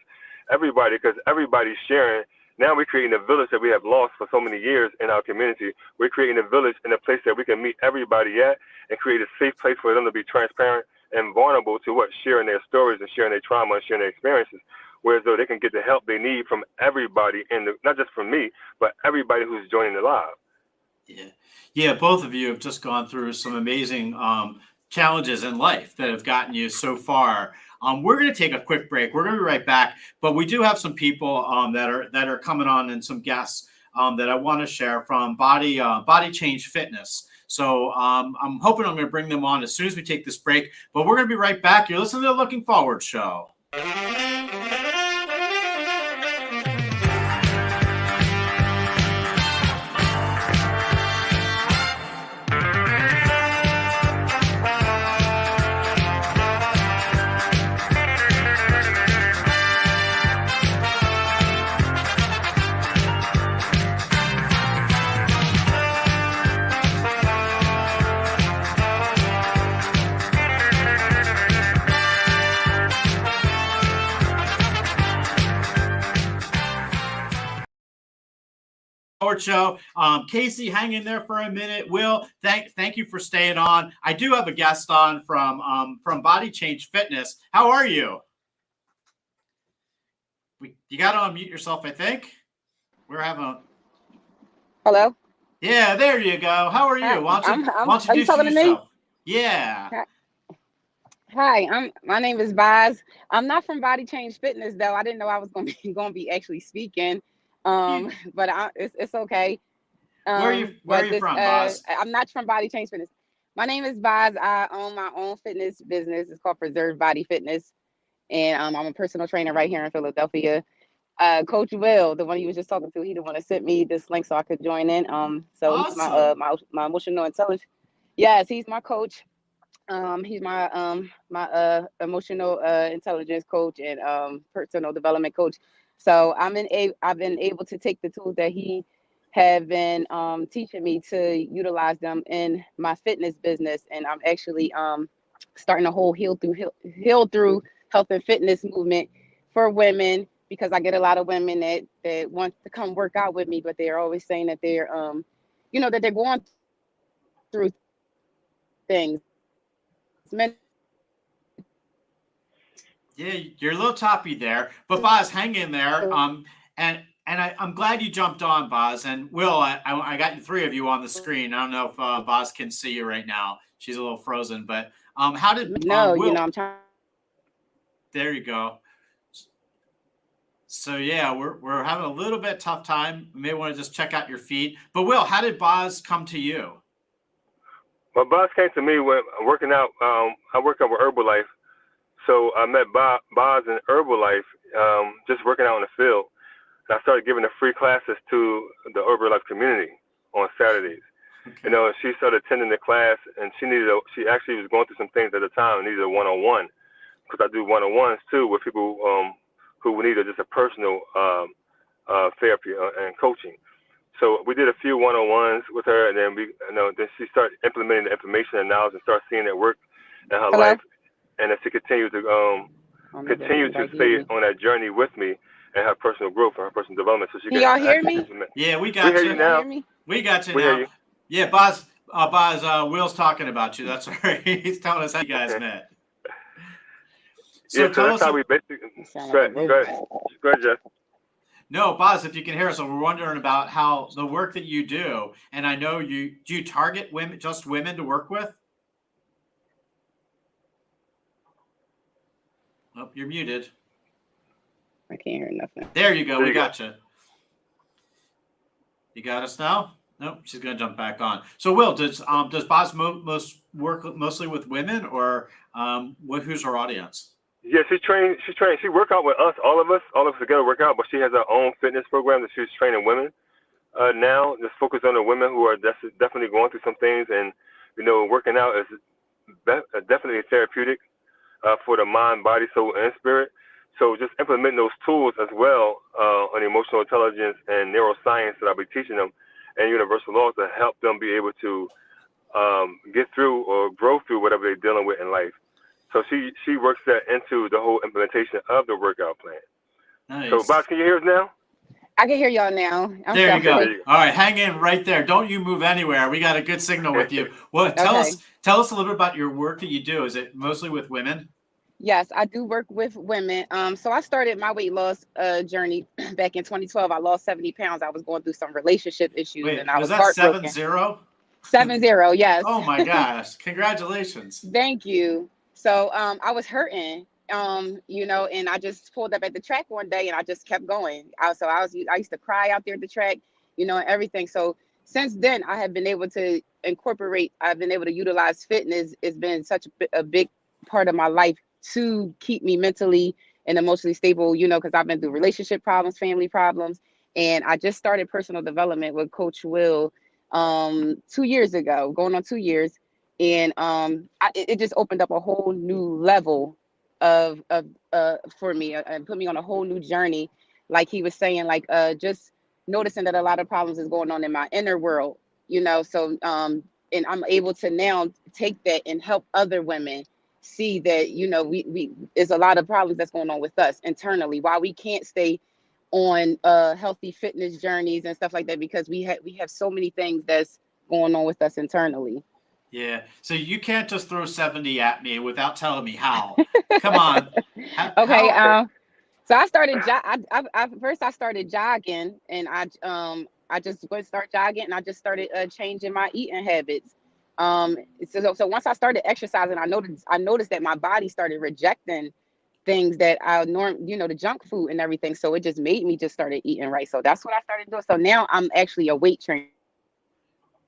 Speaker 3: everybody, because everybody's sharing. Now we're creating a village that we have lost for so many years in our community. We're creating a village in a place that we can meet everybody at and create a safe place for them to be transparent and vulnerable to sharing their stories and sharing their trauma and sharing their experiences. Whereas though they can get the help they need from everybody, not just from me, but everybody who's joining the live.
Speaker 1: Yeah. Both of you have just gone through some amazing challenges in life that have gotten you so far. We're going to take a quick break. We're going to be right back, but we do have some people that are coming on and some guests that I want to share from Body Change Fitness. So I'm hoping I'm going to bring them on as soon as we take this break, but we're going to be right back. You're listening to the Looking Forward Show. Forward Show. Casey, hang in there for a minute. Will, thank you for staying on. I do have a guest on from Body Change Fitness. How are you? You got to unmute yourself, I think. We're having a...
Speaker 4: Hello?
Speaker 1: Yeah, there you go. How are you? Why don't you
Speaker 4: are you talking to me?
Speaker 1: Yeah.
Speaker 4: Hi, my name is Boz. I'm not from Body Change Fitness though. I didn't know I was going to be actually speaking. But it's okay.
Speaker 1: Where are you from, Boz?
Speaker 4: I'm not from Body Change Fitness. My name is Boz. I own my own fitness business. It's called Preserve Body Fitness. And I'm a personal trainer right here in Philadelphia. Coach Will, the one you was just talking to, he the one that sent me this link so I could join in. So
Speaker 1: awesome.
Speaker 4: He's my emotional intelligence. Yes, he's my coach. He's my emotional intelligence coach and personal development coach. So I've been able to take the tools that he have been teaching me to utilize them in my fitness business, and I'm actually starting a whole heal through health and fitness movement for women, because I get a lot of women that want to come work out with me, but they're always saying that they're that they're going through things.
Speaker 1: Yeah, you're a little toppy there, but Boz, hang in there. And I'm glad you jumped on, Boz. And Will, I got the three of you on the screen. I don't know if Boz can see you right now. She's a little frozen, but how did Will,
Speaker 4: I'm trying.
Speaker 1: There you go. So yeah, we're having a little bit tough time. You may want to just check out your feed. But Will, how did Boz come to you?
Speaker 3: Well, Boz came to me when working out. I work out with Herbalife, so I met Boz in Herbalife, just working out in the field. And I started giving the free classes to the Herbalife community on Saturdays. Okay. She started attending the class, and she actually was going through some things at the time and needed a one-on-one, because I do one-on-ones too with people who needed just a personal therapy and coaching. So we did a few one-on-ones with her, and then then she started implementing the information and knowledge and started seeing it work in her life, and as she continued to stay on that journey with me and her personal growth and her personal development. So she
Speaker 4: can y'all hear me?
Speaker 1: Yeah, we got you
Speaker 3: now.
Speaker 1: We got you
Speaker 3: now.
Speaker 1: Hear you. Yeah, Boz, Will's talking about you. That's right. He's telling us how you guys met.
Speaker 3: So that's how we basically. Go ahead, Jeff.
Speaker 1: No, Boz, if you can hear us, so we're wondering about how the work that you do, and I know do you target just women to work with? Oh, you're muted.
Speaker 4: I can't hear nothing.
Speaker 1: There you go. We got you. You got us now? Nope, she's gonna jump back on. So, Will, does Boz work mostly with women, or who's her audience?
Speaker 3: Yeah, she trained. She work out with us, all of us together work out. But she has her own fitness program that she's training women now. Just focus on the women who are definitely going through some things, and working out is definitely therapeutic for the mind, body, soul, and spirit. So just implementing those tools as well on emotional intelligence and neuroscience that I'll be teaching them, and universal laws to help them be able to get through or grow through whatever they're dealing with in life. So she works that into the whole implementation of the workout plan.
Speaker 1: Nice.
Speaker 3: So, Boz, can you hear us now?
Speaker 4: I can hear y'all now.
Speaker 1: There you go. All right, hang in right there. Don't you move anywhere. We got a good signal with you. Well, tell us a little bit about your work that you do. Is it mostly with women?
Speaker 4: Yes, I do work with women. So I started my weight loss journey back in 2012. I lost 70 pounds. I was going through some relationship issues, and I was heartbroken.
Speaker 1: 7-0?
Speaker 4: 7-0, yes.
Speaker 1: Oh my gosh! Congratulations.
Speaker 4: Thank you. So I was hurting, and I just pulled up at the track one day, and I just kept going. I used to cry out there at the track, and everything. So since then, I have been able to incorporate. I've been able to utilize fitness. It's been such a big part of my life to keep me mentally and emotionally stable, because I've been through relationship problems, family problems. And I just started personal development with Coach Will 2 years ago, going on 2 years. And it just opened up a whole new level for me and put me on a whole new journey. Like he was saying, just noticing that a lot of problems is going on in my inner world, so and I'm able to now take that and help other women see that, we there's a lot of problems that's going on with us internally, why we can't stay on healthy fitness journeys and stuff like that, because we have so many things that's going on with us internally.
Speaker 1: Yeah. So you can't just throw 70 at me without telling me how. Come on.
Speaker 4: Okay.
Speaker 1: How?
Speaker 4: So I started. First I started jogging, and I just went start jogging, and I just started changing my eating habits. So once I started exercising, I noticed that my body started rejecting things that the junk food and everything. So it just made me just started eating right. So that's what I started doing. So now I'm actually a weight trainer.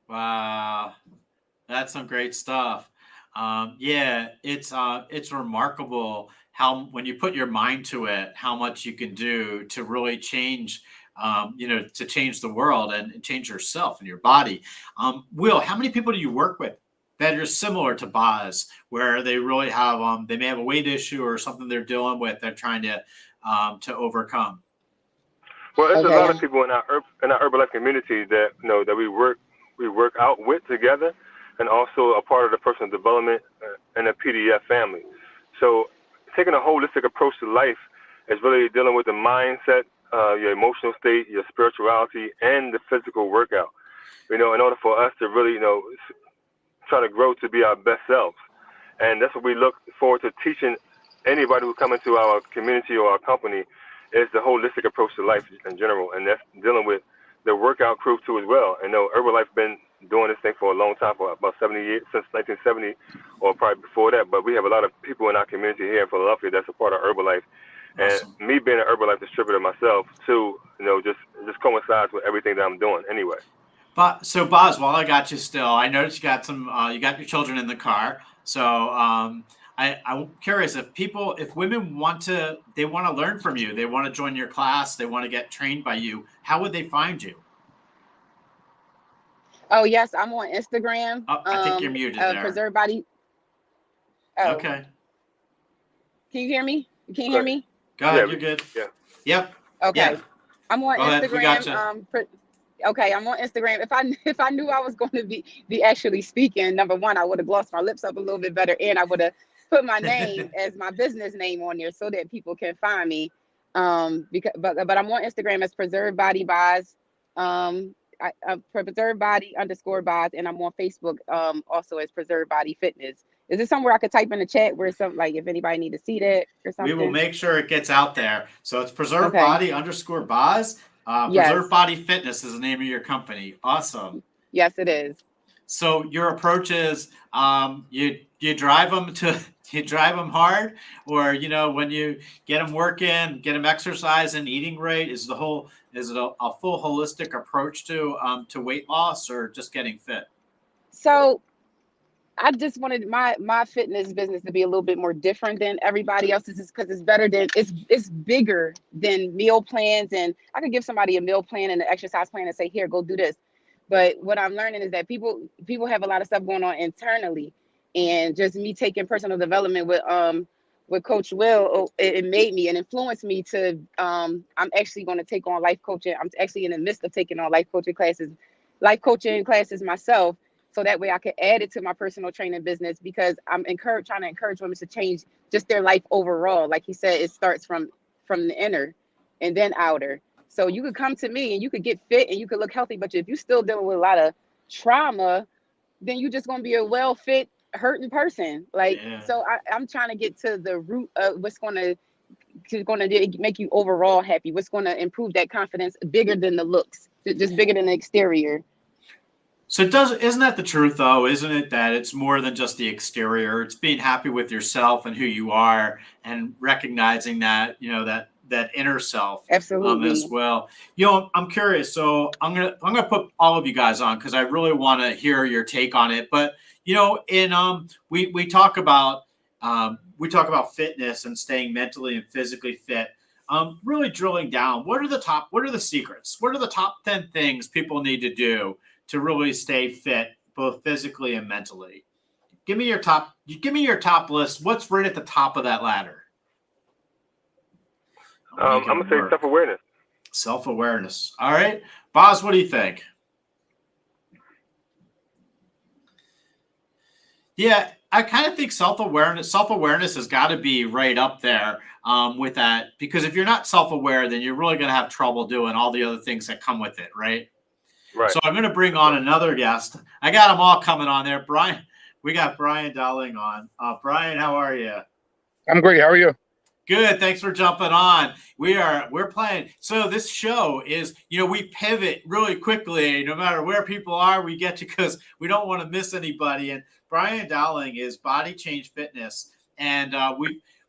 Speaker 1: Wow. That's some great stuff. Yeah, it's remarkable how when you put your mind to it, how much you can do to really change, to change the world and change yourself and your body. Will, how many people do you work with that are similar to Boz, where they really have they may have a weight issue or something they're dealing with, they're trying to overcome?
Speaker 3: Well, there's a lot of
Speaker 4: Okay.
Speaker 3: people in our Herbalife community that that we work out with together, and also a part of the personal development and the PDF family. So, taking a holistic approach to life is really dealing with the mindset, your emotional state, your spirituality, and the physical workout. In order for us to really try to grow to be our best selves, and that's what we look forward to teaching anybody who come into our community or our company, is the holistic approach to life in general, and that's dealing with the workout crew too as well. I know Herbalife been doing this thing for a long time, for about 70 years, since 1970, or probably before that. But we have a lot of people in our community here in Philadelphia that's a part of Herbalife, and
Speaker 1: Awesome.
Speaker 3: me being an Herbalife distributor myself too, just coincides with everything that I'm doing anyway.
Speaker 1: But so Boz, while I got you still, I noticed you got you got your children in the car. So I'm curious if women they want to learn from you, they want to join your class, they want to get trained by you, how would they find you?
Speaker 4: Oh yes, I'm on Instagram.
Speaker 1: Oh, I think you're muted there.
Speaker 4: Preserve Body. Oh,
Speaker 1: Okay.
Speaker 4: can you hear me? You can't hear
Speaker 3: Good.
Speaker 4: me?
Speaker 1: Go ahead,
Speaker 3: Yeah,
Speaker 1: you're good.
Speaker 3: yeah.
Speaker 1: Yep.
Speaker 4: Okay.
Speaker 1: Yeah.
Speaker 4: I'm on
Speaker 1: Go ahead. We got
Speaker 4: Instagram.
Speaker 1: you.
Speaker 4: Okay, I'm on Instagram. If I knew I was going to be actually speaking, number one, I would have glossed my lips up a little bit better, and I would have put my name as my business name on there so that people can find me. But I'm on Instagram as Preserve Body Boz. Preserve Body _ Boz, and I'm on Facebook also as Preserve Body Fitness. Is this somewhere I could type in the chat where if anybody need to see that or
Speaker 1: We will
Speaker 4: something?
Speaker 1: make sure it gets out there. So it's Preserve
Speaker 4: Okay.
Speaker 1: Body _ Boz.
Speaker 4: Yes.
Speaker 1: Preserve Body Fitness is the name of your company. Awesome.
Speaker 4: Yes, it is.
Speaker 1: So your approach is you drive them hard, or when you get them working, get them exercising, eating right. Is it a full holistic approach to weight loss, or just getting fit?
Speaker 4: So I just wanted my fitness business to be a little bit more different than everybody else's, because it's bigger than meal plans, and I could give somebody a meal plan and an exercise plan and say, here, go do this. But what I'm learning is that people have a lot of stuff going on internally, and just me taking personal development with Coach Will, it made me and influenced me to I'm actually going to take on life coaching. I'm actually in the midst of taking on life coaching classes myself. So that way I could add it to my personal training business, because I'm trying to encourage women to change just their life overall. Like he said, it starts from the inner and then outer. So you could come to me and you could get fit and you could look healthy, but if you're still dealing with a lot of trauma, then you're just going to be a well-fit, hurting person. So I'm trying to get to the root of what's going to make you overall happy, what's going to improve that confidence bigger than the looks, just bigger than the exterior.
Speaker 1: So isn't that the truth though? Isn't it that it's more than just the exterior? It's being happy with yourself and who you are, and recognizing that, that inner self.
Speaker 4: Absolutely.
Speaker 1: As well. I'm curious. So I'm gonna put all of you guys on, because I really want to hear your take on it. But we talk about fitness and staying mentally and physically fit. Really drilling down, what are the secrets? What are the top 10 things people need to do to really stay fit, both physically and mentally? Give me your top list. What's right at the top of that ladder?
Speaker 3: I'm going to say self-awareness.
Speaker 1: Self-awareness. All right. Boz, what do you think? Yeah, I kind of think self-awareness has got to be right up there with that, because if you're not self-aware, then you're really going to have trouble doing all the other things that come with it, right?
Speaker 3: Right.
Speaker 1: So I'm going to bring on another guest. I got them all coming on there. Brian, we got Brian Dowling on. Brian, how are you?
Speaker 5: I'm great. How are you?
Speaker 1: Good. Thanks for jumping on. We're playing. So this show is, we pivot really quickly. No matter where people are, we get to, because we don't want to miss anybody. And Brian Dowling is Body Change Fitness, and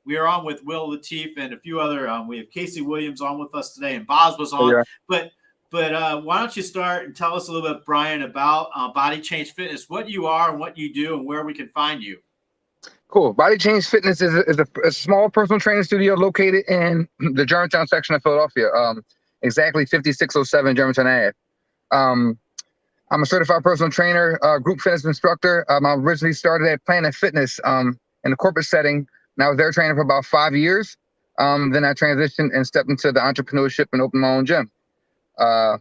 Speaker 1: we are on with Will Latif and a few other. We have Casey Williams on with us today, and Boz was on.
Speaker 5: Yeah.
Speaker 1: But why don't you start and tell us a little bit, Brian, about Body Change Fitness, what you are and what you do, and where we can find you.
Speaker 5: Cool. Body Change Fitness is a small personal training studio located in the Germantown section of Philadelphia, exactly 5607 Germantown Ave. I'm a certified personal trainer, group fitness instructor. I originally started at Planet Fitness in a corporate setting, and I was there training for about 5 years. Then I transitioned and stepped into the entrepreneurship and opened my own gym. I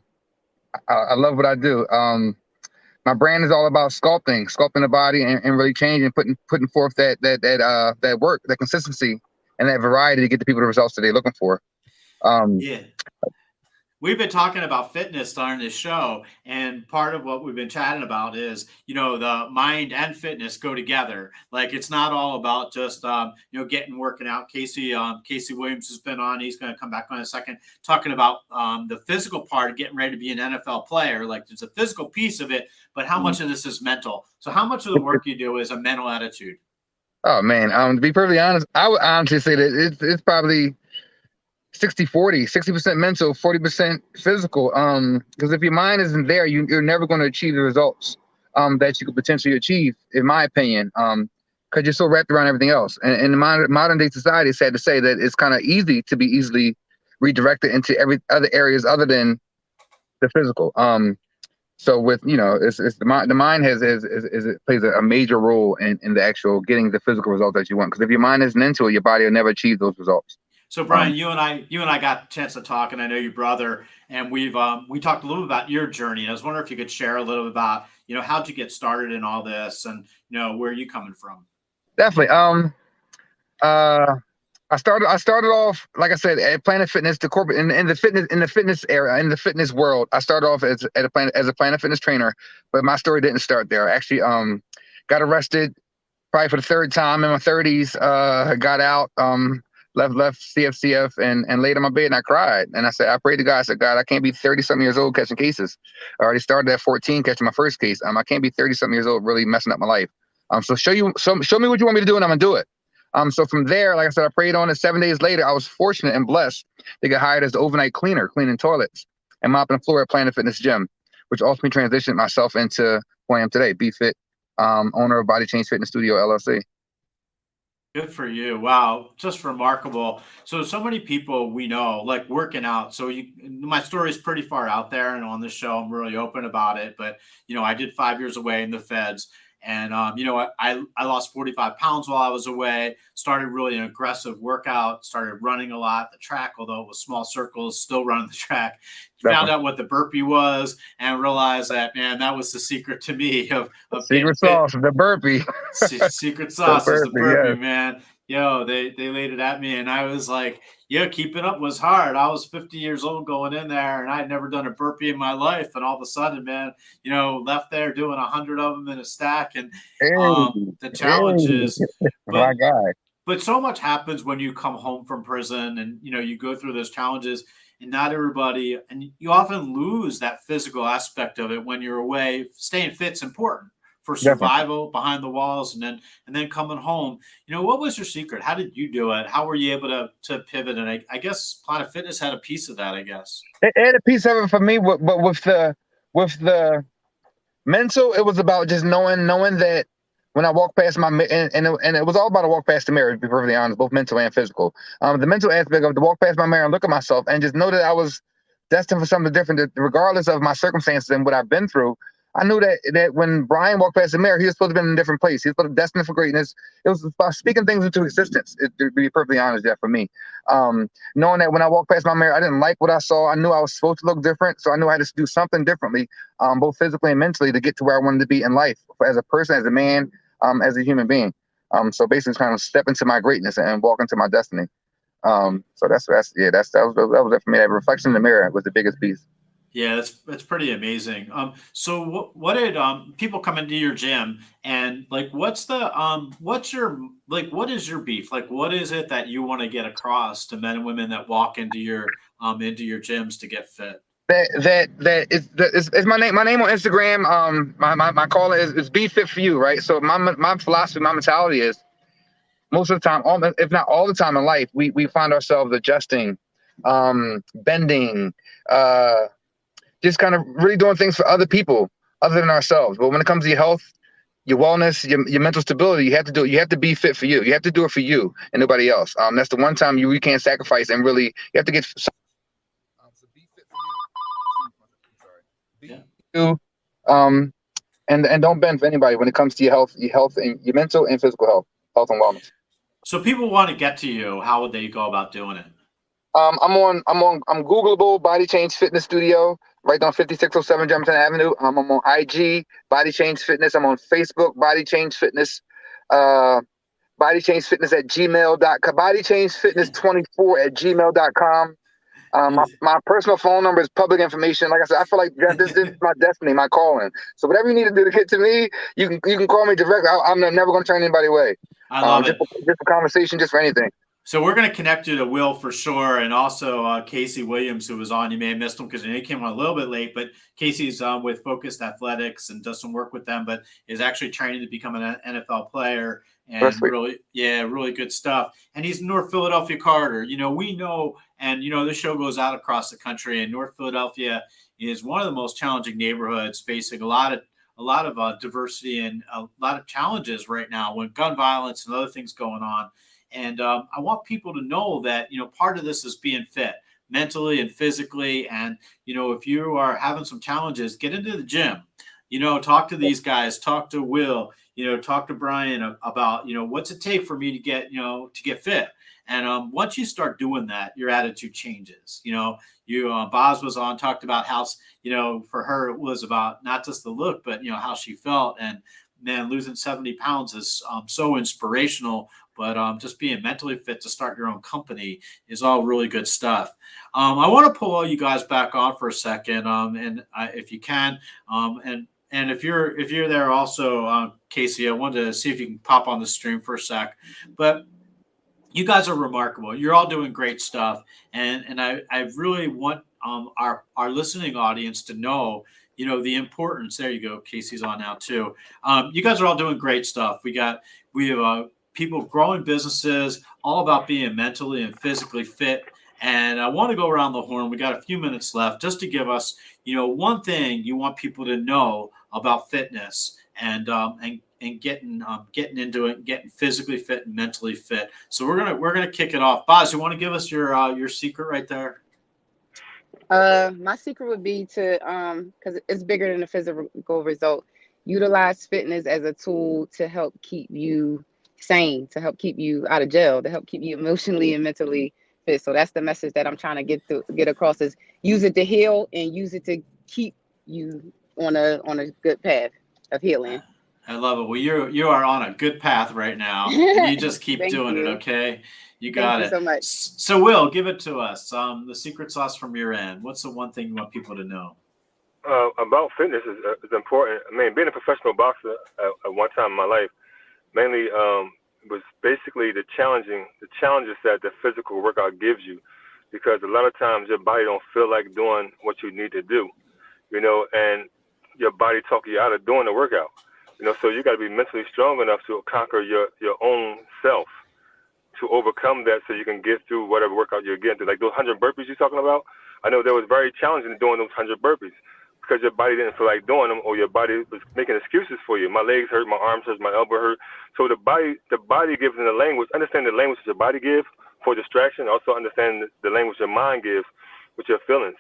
Speaker 5: love what I do. My brand is all about sculpting the body and really changing, putting forth that work, that consistency, and that variety to get the people the results that they're looking for.
Speaker 1: Yeah. We've been talking about fitness on this show, and part of what we've been chatting about is, the mind and fitness go together. Like, it's not all about just, working out. Casey Williams has been on. He's going to come back on in a second, talking about the physical part of getting ready to be an NFL player. Like, there's a physical piece of it, but how much of this is mental? So how much of the work you do is a mental attitude?
Speaker 5: Oh man, to be perfectly honest, I would honestly say that it's probably 60-40, 60% mental, 40% physical. Because if your mind isn't there, you're never going to achieve the results that you could potentially achieve, in my opinion. Because you're so wrapped around everything else. And in modern day society, it's sad to say that it's kind of easy to be easily redirected into every other areas other than the physical. So with it's the mind it plays a major role in the actual getting the physical result that you want. Because if your mind isn't into it, your body will never achieve those results.
Speaker 1: So Brian, you and I got a chance to talk, and I know your brother, and we talked a little bit about your journey. And I was wondering if you could share a little bit about, how'd you get started in all this, and where are you coming from?
Speaker 5: Definitely. I started off, like I said, at Planet Fitness, the corporate in the fitness area, in the fitness world. I started off as a Planet Fitness trainer, but my story didn't start there. I actually got arrested probably for the third time in my 30s. Got out, left CFCF and laid on my bed, and I cried. And I prayed to God. I said, God, I can't be 30-something years old catching cases. I already started at 14 catching my first case. I can't be 30-something years old really messing up my life. So show me what you want me to do, and I'm gonna do it. So from there, like I said, I prayed on it. 7 days later, I was fortunate and blessed to get hired as the overnight cleaner, cleaning toilets and mopping the floor at Planet Fitness Gym, which ultimately transitioned myself into who I am today, BFit, owner of Body Change Fitness Studio, LLC.
Speaker 1: Good for you. Wow. Just remarkable. So many people we know like working out. So my story is pretty far out there, and on this show, I'm really open about it. But, I did 5 years away in the feds. And, I lost 45 pounds while I was away, started really an aggressive workout, started running a lot, the track, although it was small circles, still running the track, found out what the burpee was, and realized that, man, that was the secret to me of
Speaker 5: secret sauce, the burpee.
Speaker 1: Secret sauce is the burpee,
Speaker 5: yes.
Speaker 1: Man. They laid it at me, and I was like, keeping up was hard. I was 50 years old going in there, and I had never done a burpee in my life. And all of a sudden, man, left there doing 100 of them in a stack. And the challenge is,
Speaker 5: my guy.
Speaker 1: But so much happens when you come home from prison, and you go through those challenges. And not everybody, and you often lose that physical aspect of it when you're away. Staying fit's important for survival behind the walls, and then coming home. What was your secret? How did you do it? How were you able to pivot? And I guess Planet Fitness had a piece of that, I guess.
Speaker 5: It had a piece of it for me, but with the mental, it was about just knowing that when I walk past and it was all about a walk past the mirror, to be perfectly honest, both mental and physical. The mental aspect of to walk past my mirror and look at myself and just know that I was destined for something different, that regardless of my circumstances and what I've been through. I knew that when Brian walked past the mirror, he was supposed to be in a different place. He was supposed to be destined for greatness. It was about speaking things into existence, to be perfectly honest, for me. Knowing that when I walked past my mirror, I didn't like what I saw. I knew I was supposed to look different, so I knew I had to do something differently, both physically and mentally, to get to where I wanted to be in life. As a person, as a man, as a human being. So basically trying to step into my greatness and walk into my destiny. So that was it for me. That reflection in the mirror was the biggest piece.
Speaker 1: Yeah, that's pretty amazing. So what did people come into your gym and like what's your like what is your beef? Like what is it that you want to get across to men and women that walk into your gyms to get fit?
Speaker 5: It's my name on Instagram. My call is Be Fit For You, right? So my philosophy, my mentality is most of the time, if not all the time in life, we find ourselves adjusting, bending, just kind of really doing things for other people other than ourselves. But when it comes to your health, your wellness, your mental stability, you have to do it. You have to be fit for you. You have to do it for you and nobody else. That's the one time you can't sacrifice and really you have to get. So be fit for you. Sorry. Be you. And don't bend for anybody when it comes to your health and your mental and physical health and wellness.
Speaker 1: So people want to get to you. How would they go about doing it?
Speaker 5: I'm Googleable, Body Change Fitness Studio, right on 5607 Jefferson Avenue. I'm on IG, Body Change Fitness. I'm on Facebook, Body Change Fitness. Body Change Fitness at gmail.com. Body Change Fitness 24 at gmail.com. My personal phone number is public information. Like I said, I feel like this is my destiny, my calling. So whatever you need to do to get to me, you can call me directly. I'm never going to turn anybody away.
Speaker 1: I love it.
Speaker 5: Just a conversation, just for anything.
Speaker 1: So we're going to connect you to Will for sure, and also Casey Williams, who was on. You may have missed him because he came on a little bit late, but Casey's with Focused Athletics and does some work with them, but is actually training to become an NFL player. And really good stuff. And he's North Philadelphia Carter. We know, and this show goes out across the country, and North Philadelphia is one of the most challenging neighborhoods, facing a lot of diversity and a lot of challenges right now with gun violence and other things going on. And I want people to know that, part of this is being fit mentally and physically. And, if you are having some challenges, get into the gym, talk to these guys, talk to Will, talk to Brian about, what's it take for me to get fit. And once you start doing that, your attitude changes. Boz was on, talked about how, for her, it was about not just the look, but, how she felt. And man, losing 70 pounds is so inspirational. But just being mentally fit to start your own company is all really good stuff. I want to pull all you guys back on for a second, if you can, and if you're there also, Casey, I wanted to see if you can pop on the stream for a sec. But you guys are remarkable. You're all doing great stuff, and I really want our listening audience to know, the importance. There you go. Casey's on now too. You guys are all doing great stuff. We have people growing businesses, all about being mentally and physically fit. And I want to go around the horn. We got a few minutes left just to give us, one thing you want people to know about fitness and getting into it, getting physically fit and mentally fit. So we're gonna kick it off. Boz, you want to give us your secret right there?
Speaker 4: My secret would be to because it's bigger than the physical result. Utilize fitness as a tool to help keep you sane, to help keep you out of jail, to help keep you emotionally and mentally fit. So that's the message that I'm trying to get across: is use it to heal and use it to keep you on a good path of healing.
Speaker 1: I love it. Well, you are on a good path right now. And you just keep doing it, okay? You got it.
Speaker 4: Thank you so much.
Speaker 1: So Will, give it to us. The secret sauce from your end. What's the one thing you want people to know?
Speaker 3: About fitness is important. I mean, being a professional boxer at one time in my life, mainly was basically the challenges that the physical workout gives you, because a lot of times your body don't feel like doing what you need to do, and your body talk you out of doing the workout, so you got to be mentally strong enough to conquer your own self, to overcome that, so you can get through whatever workout you're getting through. Like those 100 burpees you're talking about, I know that was very challenging doing those 100 burpees, because your body didn't feel like doing them, or your body was making excuses for you. My legs hurt, my arms hurt, my elbow hurt. So the body gives in the language. Understand the language that your body gives for distraction. Also understand the language your mind gives with your feelings.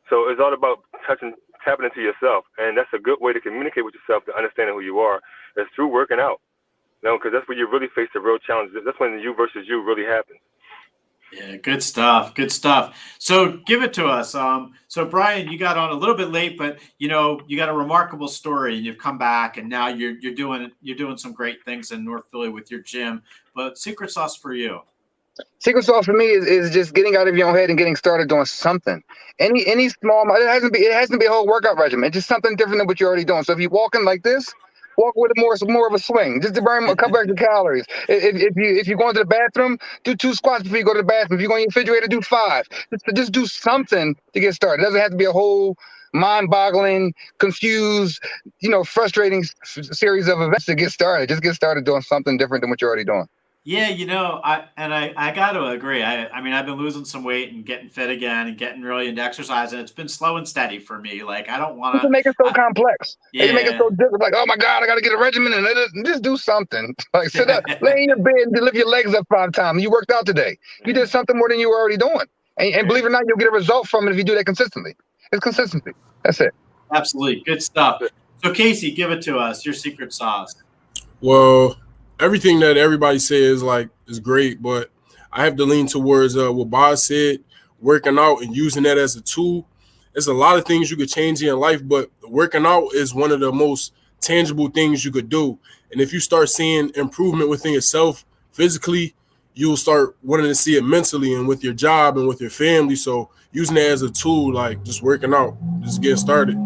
Speaker 3: So it's all about tapping into yourself, and that's a good way to communicate with yourself, to understanding who you are, is through working out. Because that's where you really face the real challenges. That's when the you versus you really happens.
Speaker 1: Yeah, good stuff. Good stuff. So give it to us. So Brian, you got on a little bit late, but you got a remarkable story, and you've come back, and now you're doing some great things in North Philly with your gym. But secret sauce for you.
Speaker 5: Secret sauce for me is just getting out of your own head and getting started doing something. Any small, it hasn't be a whole workout regimen. Just something different than what you're already doing. So if you're walking like this, walk with more of a swing, just to burn a couple extra calories. If you're going to the bathroom, do 2 squats before you go to the bathroom. If you're going to your refrigerator, do 5. Just do something to get started. It doesn't have to be a whole mind-boggling, confused, frustrating series of events to get started. Just get started doing something different than what you're already doing.
Speaker 1: Yeah, I got to agree. I mean, I've been losing some weight and getting fit again and getting really into exercise, and it's been slow and steady for me. Like I don't want
Speaker 5: To make it so complex. They make it
Speaker 1: Yeah.
Speaker 5: so difficult. Like, oh my God, I got to get a regimen and just do something. Like sit up, lay in your bed and lift your legs up 5 times. You worked out today. You did something more than you were already doing. And believe it or not, you'll get a result from it if you do that consistently. It's consistency. That's it.
Speaker 1: Absolutely. Good stuff. So Casey, give it to us. Your secret sauce.
Speaker 2: Well, everything that everybody says is great, but I have to lean towards what Boz said, working out and using that as a tool. There's a lot of things you could change in your life, but working out is one of the most tangible things you could do. And if you start seeing improvement within yourself physically, you'll start wanting to see it mentally and with your job and with your family. So using it as a tool, like just working out, just get started.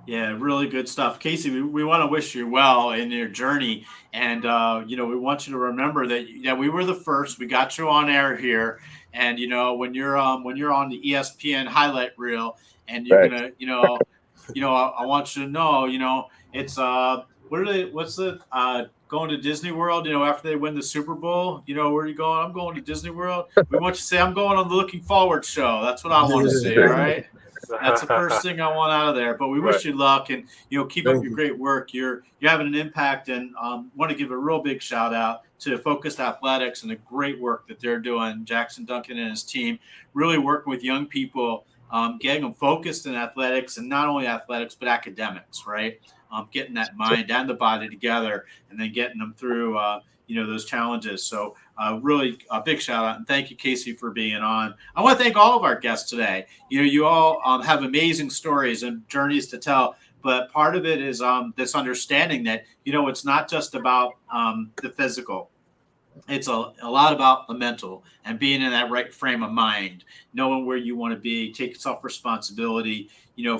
Speaker 1: Yeah, really good stuff. Casey, we want to wish you well in your journey. And, we want you to remember that we were the first. We got you on air here. And, when you're on the ESPN highlight reel and you're
Speaker 5: Right.
Speaker 1: going to, I want you to know, it's, what's the, going to Disney World, after they win the Super Bowl, where are you going? I'm going to Disney World. We want you to say, I'm going on the Looking Forward show. That's what I want to see. All right. That's the first thing I want out of there. But we wish you luck and keep up
Speaker 2: Thank
Speaker 1: your
Speaker 2: you.
Speaker 1: great work. You're having an impact, and want to give a real big shout out to Focused Athletics and the great work that they're doing. Jackson Duncan and his team really working with young people, getting them focused in athletics, and not only athletics but academics. Right, getting that mind and the body together, and then getting them through those challenges. So really a big shout out, and thank you, Casey, for being on. I want to thank all of our guests today. You all have amazing stories and journeys to tell, but part of it is this understanding that it's not just about the physical. It's a lot about the mental and being in that right frame of mind, knowing where you want to be, taking self responsibility,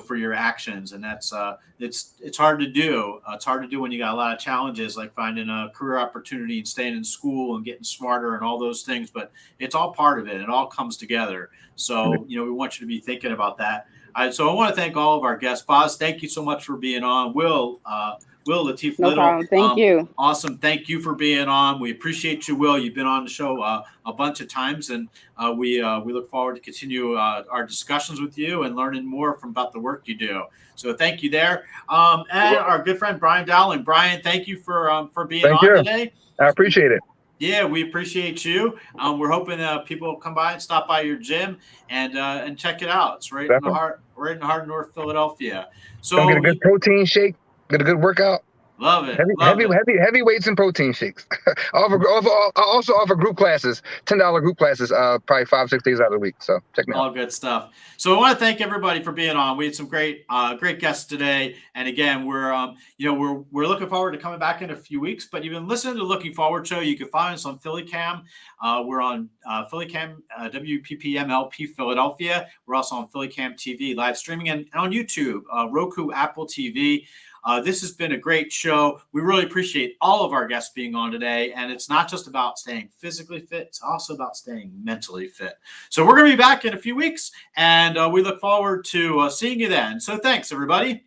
Speaker 1: for your actions. And that's it's hard to do. It's hard to do when you got a lot of challenges, like finding a career opportunity and staying in school and getting smarter and all those things. But it's all part of it. It all comes together. So, we want you to be thinking about that. So I want to thank all of our guests. Boz, thank you so much for being on. Will Latif
Speaker 4: No
Speaker 1: Little,
Speaker 4: problem. Thank you.
Speaker 1: awesome. Thank you for being on. We appreciate you, Will. You've been on the show a bunch of times, and we look forward to continue our discussions with you and learning more about the work you do. So thank you there. And our good friend Brian Dowling. Brian, thank you for being
Speaker 5: Thank
Speaker 1: on
Speaker 5: you.
Speaker 1: today.
Speaker 5: I appreciate it.
Speaker 1: Yeah, we appreciate you. We're hoping people will come by and stop by your gym and check it out. It's right in the heart of North Philadelphia. So
Speaker 5: Come get a good protein shake, get a good workout.
Speaker 1: love it.
Speaker 5: Heavy weights and protein shakes. I also offer group classes, $10 group classes, probably 5-6 days out of the week. So check me out.
Speaker 1: All good stuff. So I want to thank everybody for being on. We had some great guests today, and again, we're looking forward to coming back in a few weeks. But you've been listening to the Looking Forward Show. You can find us on Philly Cam. We're on Philly Cam WPPMLP Philadelphia. We're also on Philly Cam TV live streaming and on YouTube, Roku, Apple TV. This has been a great show. We really appreciate all of our guests being on today. And it's not just about staying physically fit. It's also about staying mentally fit. So we're going to be back in a few weeks, and we look forward to seeing you then. So thanks, everybody.